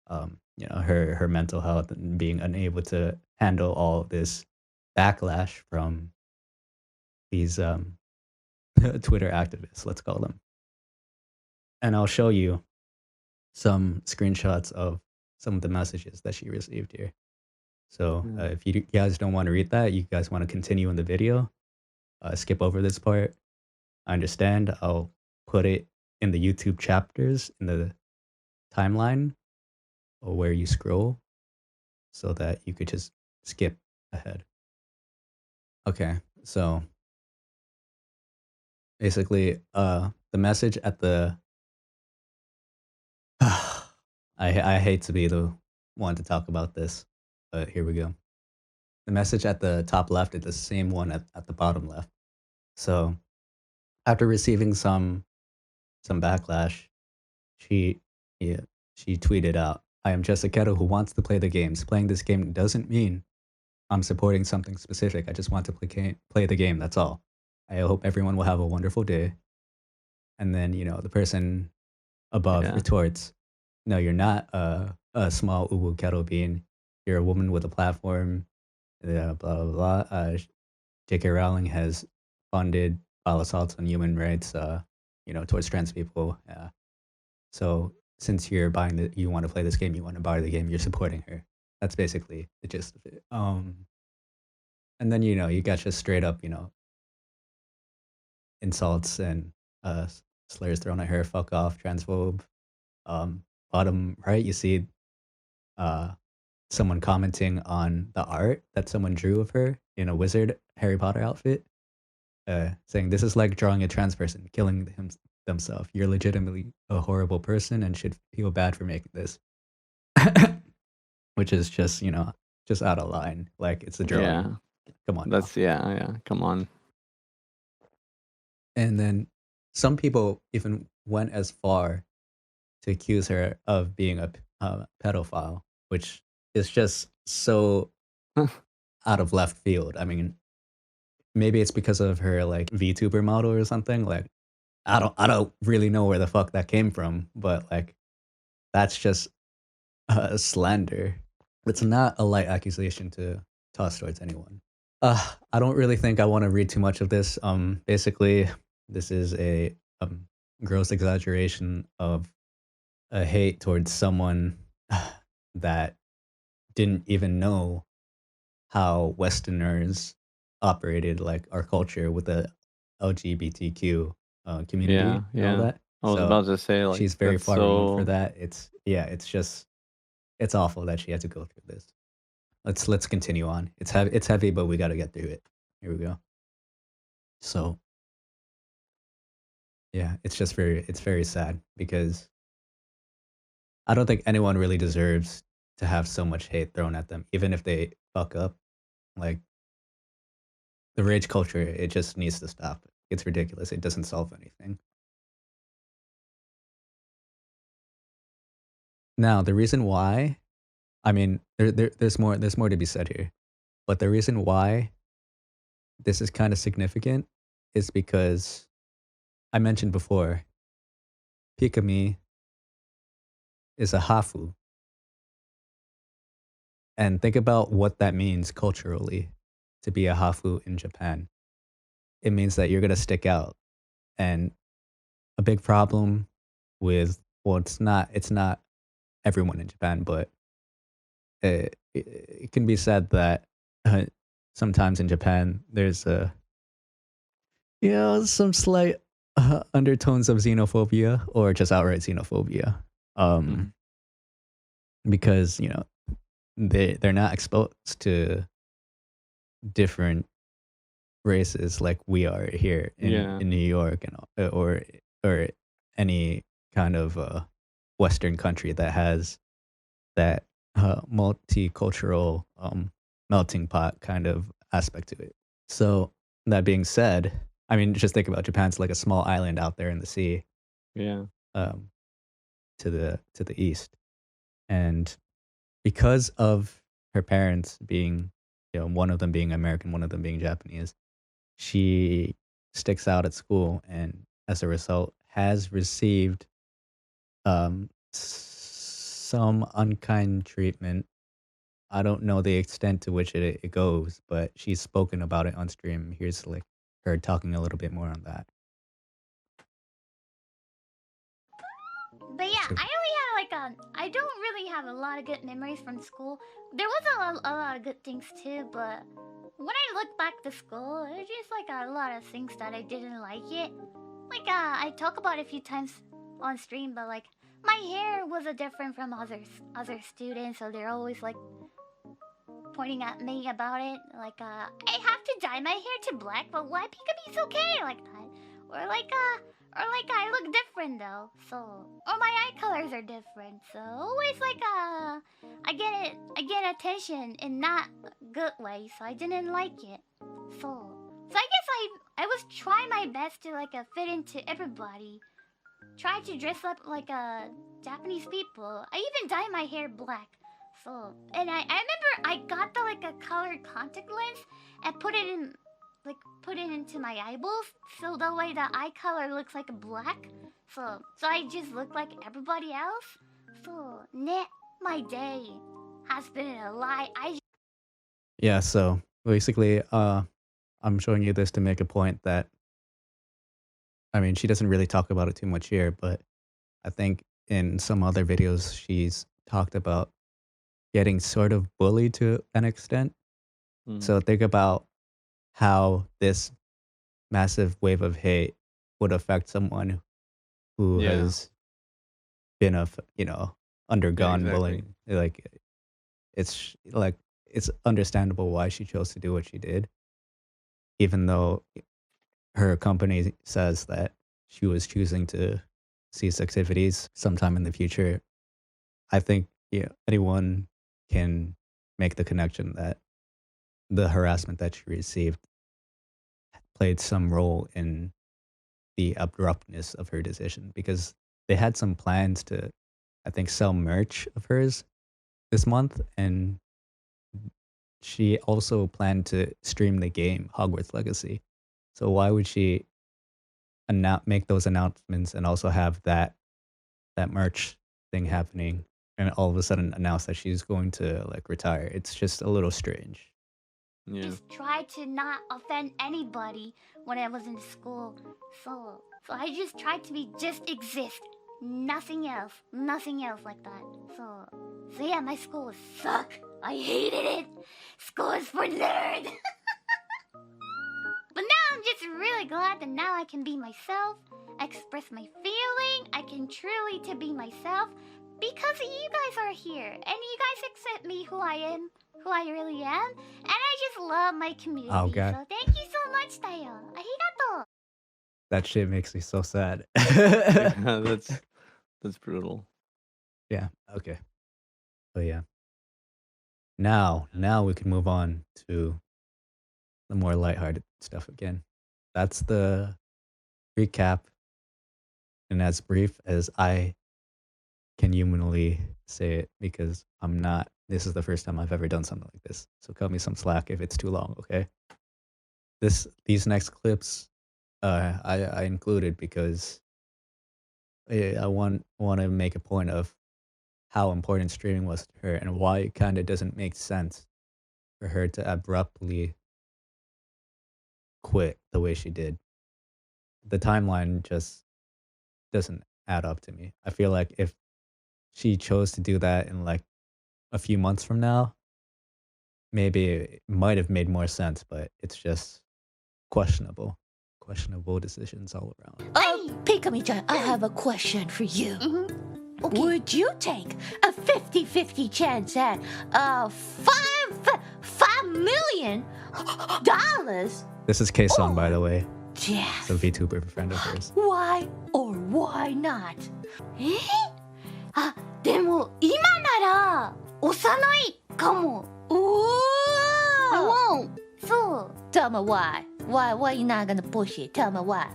her mental health and being unable to handle all of this backlash from these Twitter activists, let's call them. And I'll show you some screenshots of some of the messages that she received here. So if you guys don't want to read that, you guys want to continue in the video, skip over this part. I understand. I'll put it in the YouTube chapters in the timeline or where you scroll so that you could just skip ahead. Okay, so basically, the message at the I hate to be the one to talk about this, but here we go. The message at the top left is the same one at the bottom left. So after receiving some backlash, she tweeted out, "I am just a Kettle who wants to play the games. Playing this game doesn't mean I'm supporting something specific. I just want to play the game. That's all. I hope everyone will have a wonderful day." And then the person above retorts, "No, you're not a small uwu kettle bean. You're a woman with a platform. Blah blah blah. J.K. Rowling has funded vile assaults on human rights. Towards trans people. So since you want to play this game, you want to buy the game, you're supporting her." That's basically the gist of it. And then you got just straight up insults and slurs thrown at her. Fuck off, transphobe. Bottom right, you see someone commenting on the art that someone drew of her in a wizard Harry Potter outfit, saying, "This is like drawing a trans person killing themselves. You're legitimately a horrible person and should feel bad for making this." Which is just just out of line. Like, it's a drawing. Yeah. Come on. That's come on. And then some people even went as far to accuse her of being a pedophile, which is just so out of left field. I mean, maybe it's because of her like VTuber model or something. Like, I don't really know where the fuck that came from, but like, that's just slander. It's not a light accusation to toss towards anyone. I don't really think I want to read too much of this. Basically, this is a gross exaggeration of a hate towards someone that didn't even know how Westerners operated, like our culture with the LGBTQ community Yeah, and all yeah. that. I was So about to say, like, she's very that's far removed for so. that. It's awful that she had to go through this. Let's continue on. It's heavy, but we got to get through it. Here we go. So yeah, it's very sad because I don't think anyone really deserves to have so much hate thrown at them, even if they fuck up. Like the rage culture, it just needs to stop. It's ridiculous. It doesn't solve anything. Now, the reason why, I mean, there's more to be said here, but the reason why this is kind of significant is because I mentioned before, Pikamee is a hafu, and think about what that means culturally to be a hafu in Japan. It means that you're gonna stick out, and a big problem with, well, it's not everyone in Japan, but it can be said that sometimes in Japan there's some slight undertones of xenophobia or just outright xenophobia, um, because they're not exposed to different races like we are here Yeah. in New York and or any kind of Western country that has that multicultural melting pot kind of aspect to it. So that being said, I mean, just think about Japan's like a small island out there in the sea, Yeah. um, to the east, and because of her parents being, one of them being American, one of them being Japanese, she sticks out at school, and as a result, has received some unkind treatment. I don't know the extent to which it goes, but she's spoken about it on stream. Here's like her talking a little bit more on that. But yeah, So- I only have like I don't really have a lot of good memories from school. There was a lot of good things too, but when I look back to school, there's just like a lot of things that I didn't like it. Like I talk about it a few times on stream, but like my hair was a different from other students, so they're always like pointing at me about it. Like I have to dye my hair to black, but why Pikamee's okay like that? Or like I look different though. So or my eye colors are different. So always like I get attention in not good way, so I didn't like it. So I guess I was trying my best to like fit into everybody. Try to dress up like Japanese people. I even dye my hair black. So and I remember I got the like a colored contact lens and put it into my eyeballs, so that way the eye color looks like black. So I just look like everybody else. So my day has been a lie. Yeah, so basically, I'm showing you this to make a point that, I mean, she doesn't really talk about it too much here, but I think in some other videos she's talked about getting sort of bullied to an extent. So think about how this massive wave of hate would affect someone who Yeah. has been undergone exactly. bullying. Like it's understandable why she chose to do what she did, even though her company says that she was choosing to cease activities sometime in the future. I think anyone can make the connection that the harassment that she received played some role in the abruptness of her decision, because they had some plans to, I think, sell merch of hers this month, and she also planned to stream the game Hogwarts Legacy. So why would she make those announcements and also have that merch thing happening and all of a sudden announce that she's going to like retire. It's just a little strange. Yeah. Just try to not offend anybody when I was in school. So I just tried to be just exist. Nothing else like that. So yeah, my school was suck. I hated it. School is for nerds. But now I'm just really glad that now I can be myself, express my feeling. I can truly to be myself because you guys are here and you guys accept me who I am, who I really am, and I just love my community. Oh, God. So thank you so much, Dayo. Arigato. That shit makes me so sad. Yeah, that's brutal. Yeah. Okay. But yeah. Now we can move on to the more lighthearted stuff again. That's the recap, and as brief as I can humanly say it, because I'm not. This is the first time I've ever done something like this. So cut me some slack if it's too long, okay? These next clips, I included because I want to make a point of how important streaming was to her and why it kind of doesn't make sense for her to abruptly quit the way she did. The timeline just doesn't add up to me. I feel like if she chose to do that in like a few months from now, maybe it might have made more sense, but it's just questionable decisions all around. Pikamee-chan, I have a question for you. Okay. Would you take a 50-50 chance at $5 million? This is Kson, by the way. Yes. It's a VTuber friend of hers. Why or why not? あ、でも今なら幼いかも。 Ooh. そう。 Tell me why. Why you not gonna push it? Tell me why.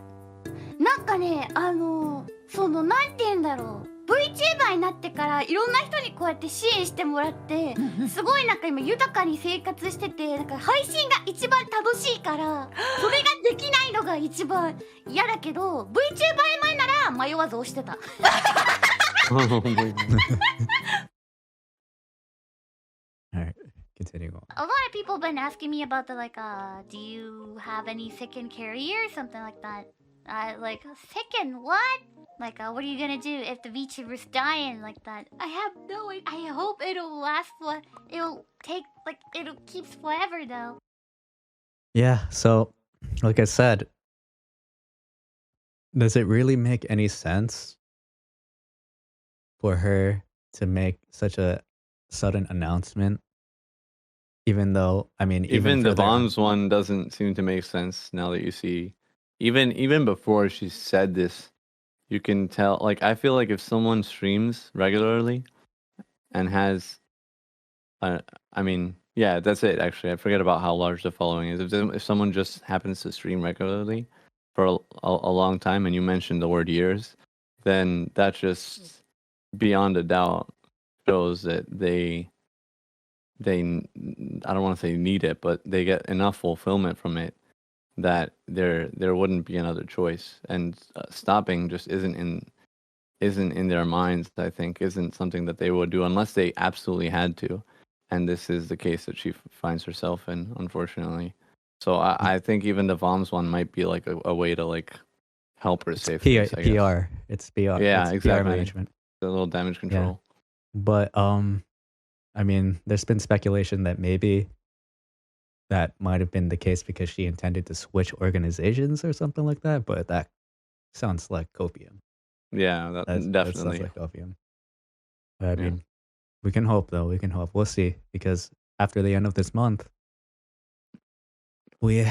なんかね、なんて言うんだろう。VTuber になってからいろんな人にこうやって支援してもらってすごいなんか今豊かに生活してて、なんか配信が一番楽しいからそれができないのが一番嫌だけど VTuber 前なら迷わず押してた。 Oh my God. Alright, continuing on. A lot of people have been asking me about the do you have any second career or something like that? Like second what? Like what are you gonna do if the VTuber's dying like that? I have no idea. I hope it'll last for. It'll take it'll keep forever though. Yeah, so like I said, does it really make any sense for her to make such a sudden announcement? Even though, I mean, Even the further on- bombs one doesn't seem to make sense now that you see. Even before she said this, you can tell. Like, I feel like if someone streams regularly and has, I mean, yeah, that's it. Actually, I forget about how large the following is. If someone just happens to stream regularly for a long time, and you mentioned the word years, then that just beyond a doubt shows that they I don't want to say need it, but they get enough fulfillment from it that there wouldn't be another choice, and stopping just isn't in their minds. I think isn't something that they would do unless they absolutely had to, and this is the case that she finds herself in, unfortunately. So I think even the Voms one might be like a way to like help her save face, I guess. PR. It's PR. Yeah, it's exactly. PR management. A little damage control. But I mean, there's been speculation that maybe that might have been the case because she intended to switch organizations or something like that. But that sounds like copium. Yeah, That definitely. sounds like opium. But I mean, we can hope though. We can hope. We'll see, because after the end of this month, we'll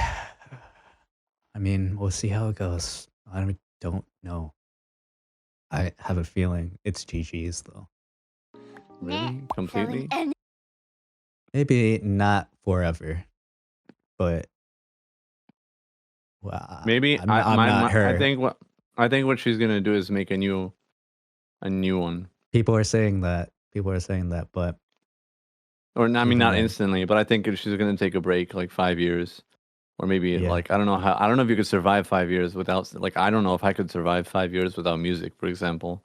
see how it goes. I don't know. I have a feeling it's GG's though. Really? Completely? And Maybe not forever, but well, Maybe I'm not her. I think what she's gonna do is make a new one. People are saying that, but Or I mean, Even not then. instantly, but I think she's gonna take a break, like 5 years, or maybe Yeah. like I don't know if you could survive 5 years without, like, I don't know if I could survive 5 years without music, for example,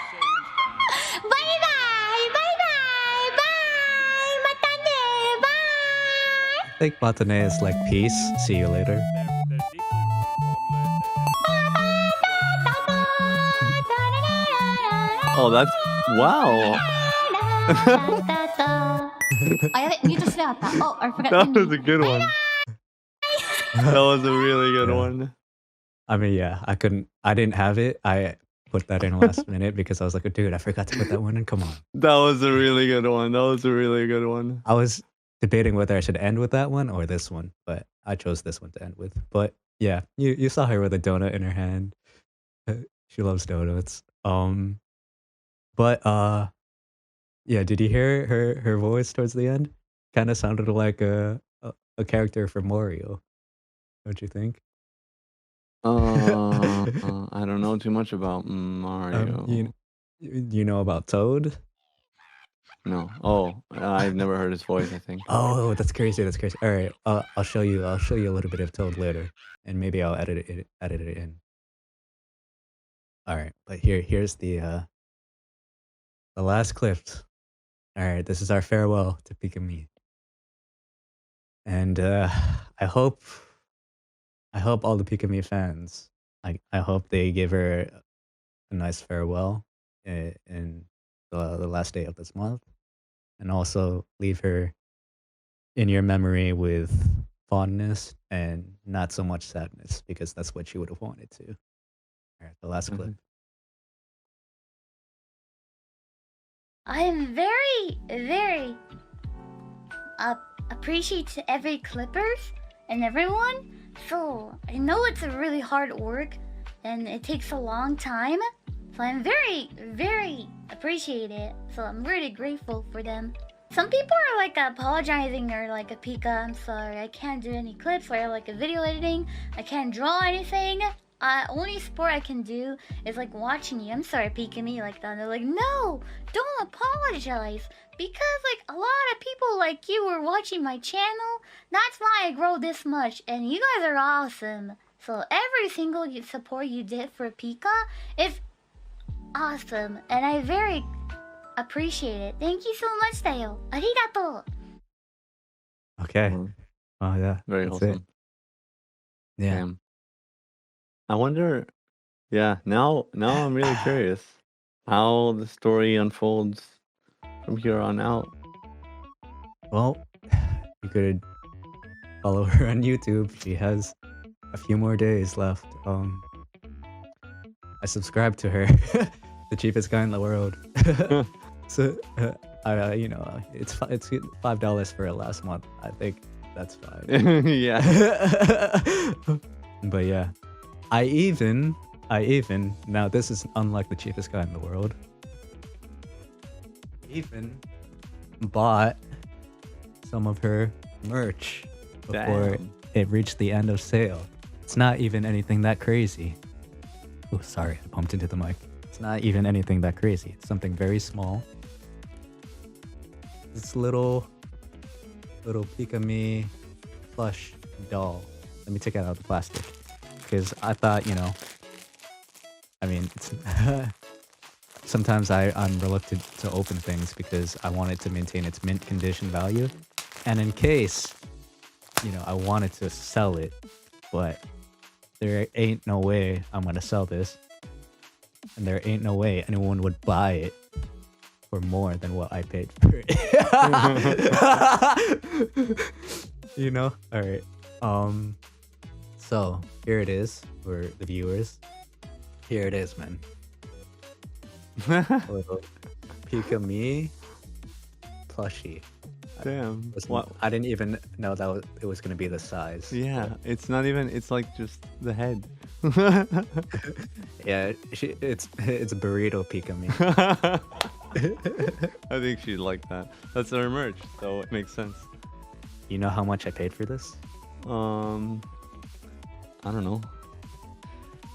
Bye bye! Bye bye! Bye! Matane! Bye! I think matane is like peace. See you later. Oh, that's wow. あ、やべ、ミュートしてなかった。Oh, I forgot. That was a good one. That was a really good one. I mean, yeah, I didn't have it. I put that in last minute because I was like, dude, I forgot to put that one in. Come on. That was a really good one. That was a really good one. I was debating whether I should end with that one or this one, but I chose this one to end with. But yeah, you saw her with a donut in her hand. She loves donuts. But yeah, did you hear her voice towards the end? Kind of sounded like a character from Mario. Don't you think? I don't know too much about Mario. You know about Toad? No. Oh, I've never heard his voice, I think. Oh, that's crazy. That's crazy. All right, I'll show you. I'll show you a little bit of Toad later, and maybe I'll edit it in. All right, but here's the last clip. All right, this is our farewell to Pikamee, and I hope all the Pikamee fans, I hope they give her a nice farewell in the last day of this month, and also leave her in your memory with fondness and not so much sadness, because that's what she would have wanted to. All right, the last clip. I am very, very appreciate to every clippers and everyone. So I know it's a really hard work and it takes a long time. So I'm very, very appreciate it. So I'm really grateful for them. Some people are like apologizing or like a Pika, I'm sorry, I can't do any clips or like a video editing. I can't draw anything. Only support I can do is like watching you. I'm sorry, Pikamee, like that. They're like, no, don't apologize. Because like a lot of people like you were watching my channel. That's why I grow this much. And you guys are awesome. So every single support you did for Pika is awesome. And I very appreciate it. Thank you so much, Dayo. Arigato. Okay. Oh yeah. Very that's wholesome. it. Yeah. Damn. I wonder. Yeah. Now I'm really curious how the story unfolds from here on out. Well, you could follow her on YouTube. She has a few more days left. I subscribed to her, the cheapest guy in the world. So, you know, it's $5 for a last month. I think that's fine. Yeah. But yeah, I even now this is unlike the cheapest guy in the world. Even bought some of her merch before it reached the end of sale. It's not even anything that crazy. Oh, sorry, I bumped into the mic. It's not even anything that crazy. It's something very small. This little Pikamee plush doll. Let me take it out of the plastic, because I thought, you know, I mean, it's sometimes I'm reluctant to open things because I want it to maintain its mint condition value, and in case, you know, I wanted to sell it, but there ain't no way I'm gonna sell this, and there ain't no way anyone would buy it for more than what I paid for it. You know? All right. So here it is for the viewers. Here it is, man. Little Pikamee plushie. Damn. I didn't even know that it was gonna be this size. Yeah, it's not even. It's like just the head. Yeah, it's a burrito Pikamee. I think she'd like that. That's her merch, so it makes sense. You know how much I paid for this? I don't know.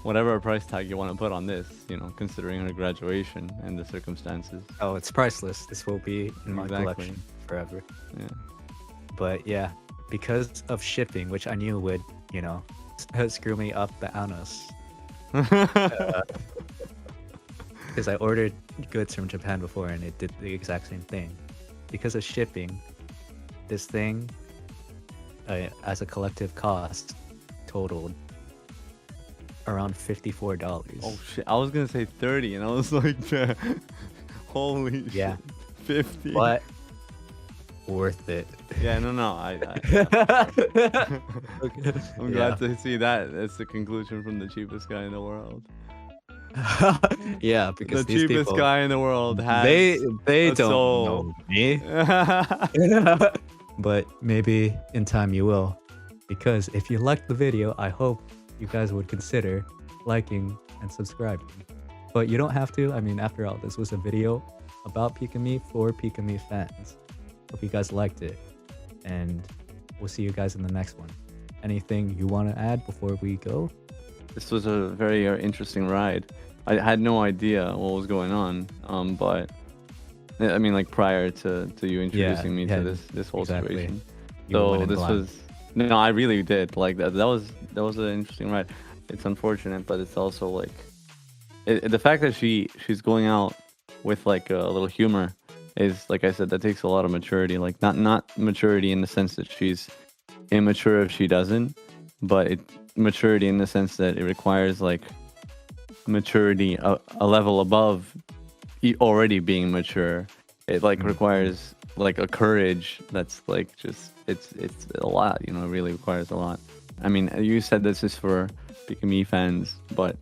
Whatever price tag you want to put on this, you know, considering her graduation and the circumstances. Oh, it's priceless. This will be in my collection forever. Yeah. But yeah, because of shipping, which I knew would, you know, screw me up the anus. Because I ordered goods from Japan before and it did the exact same thing. Because of shipping, this thing, as a collective cost, totaled around $54. Oh shit! I was gonna say 30, and I was like, holy yeah, shit, 50. But worth it. Yeah, no, I'm glad to see that. That's the conclusion from the cheapest guy in the world. Yeah, because the these cheapest people, guy in the world has they a don't soul. know me. But maybe in time you will, because if you liked the video, I hope you guys would consider liking and subscribing. But you don't have to. I mean, after all, this was a video about Pikamee for Pikamee fans. Hope you guys liked it, and we'll see you guys in the next one. Anything you want to add before we go? This was a very interesting ride. I had no idea what was going on, but I mean, like prior to you introducing me to this whole situation. So this was no, I really did like that. That was an interesting ride. It's unfortunate, but it's also like the fact that she's going out with like a little humor is, like I said, that takes a lot of maturity. Like not maturity in the sense that she's immature if she doesn't, but maturity in the sense that it requires like maturity a level above already being mature. It like requires like a courage that's like just it's a lot, you know. It really requires a lot. I mean, you said this is for Pikamee fans, but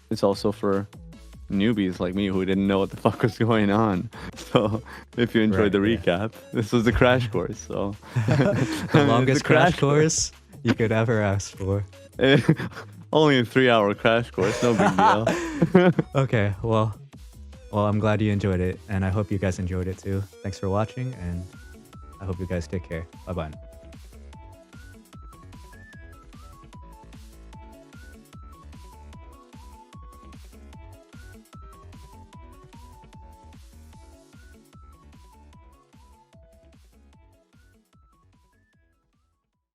it's also for newbies like me who didn't know what the fuck was going on. So if you enjoyed the recap, this was the crash course. So the longest crash course you could ever ask for. Only a 3-hour crash course, no big deal. Okay, well, I'm glad you enjoyed it, and I hope you guys enjoyed it too. Thanks for watching, and I hope you guys take care. Bye bye.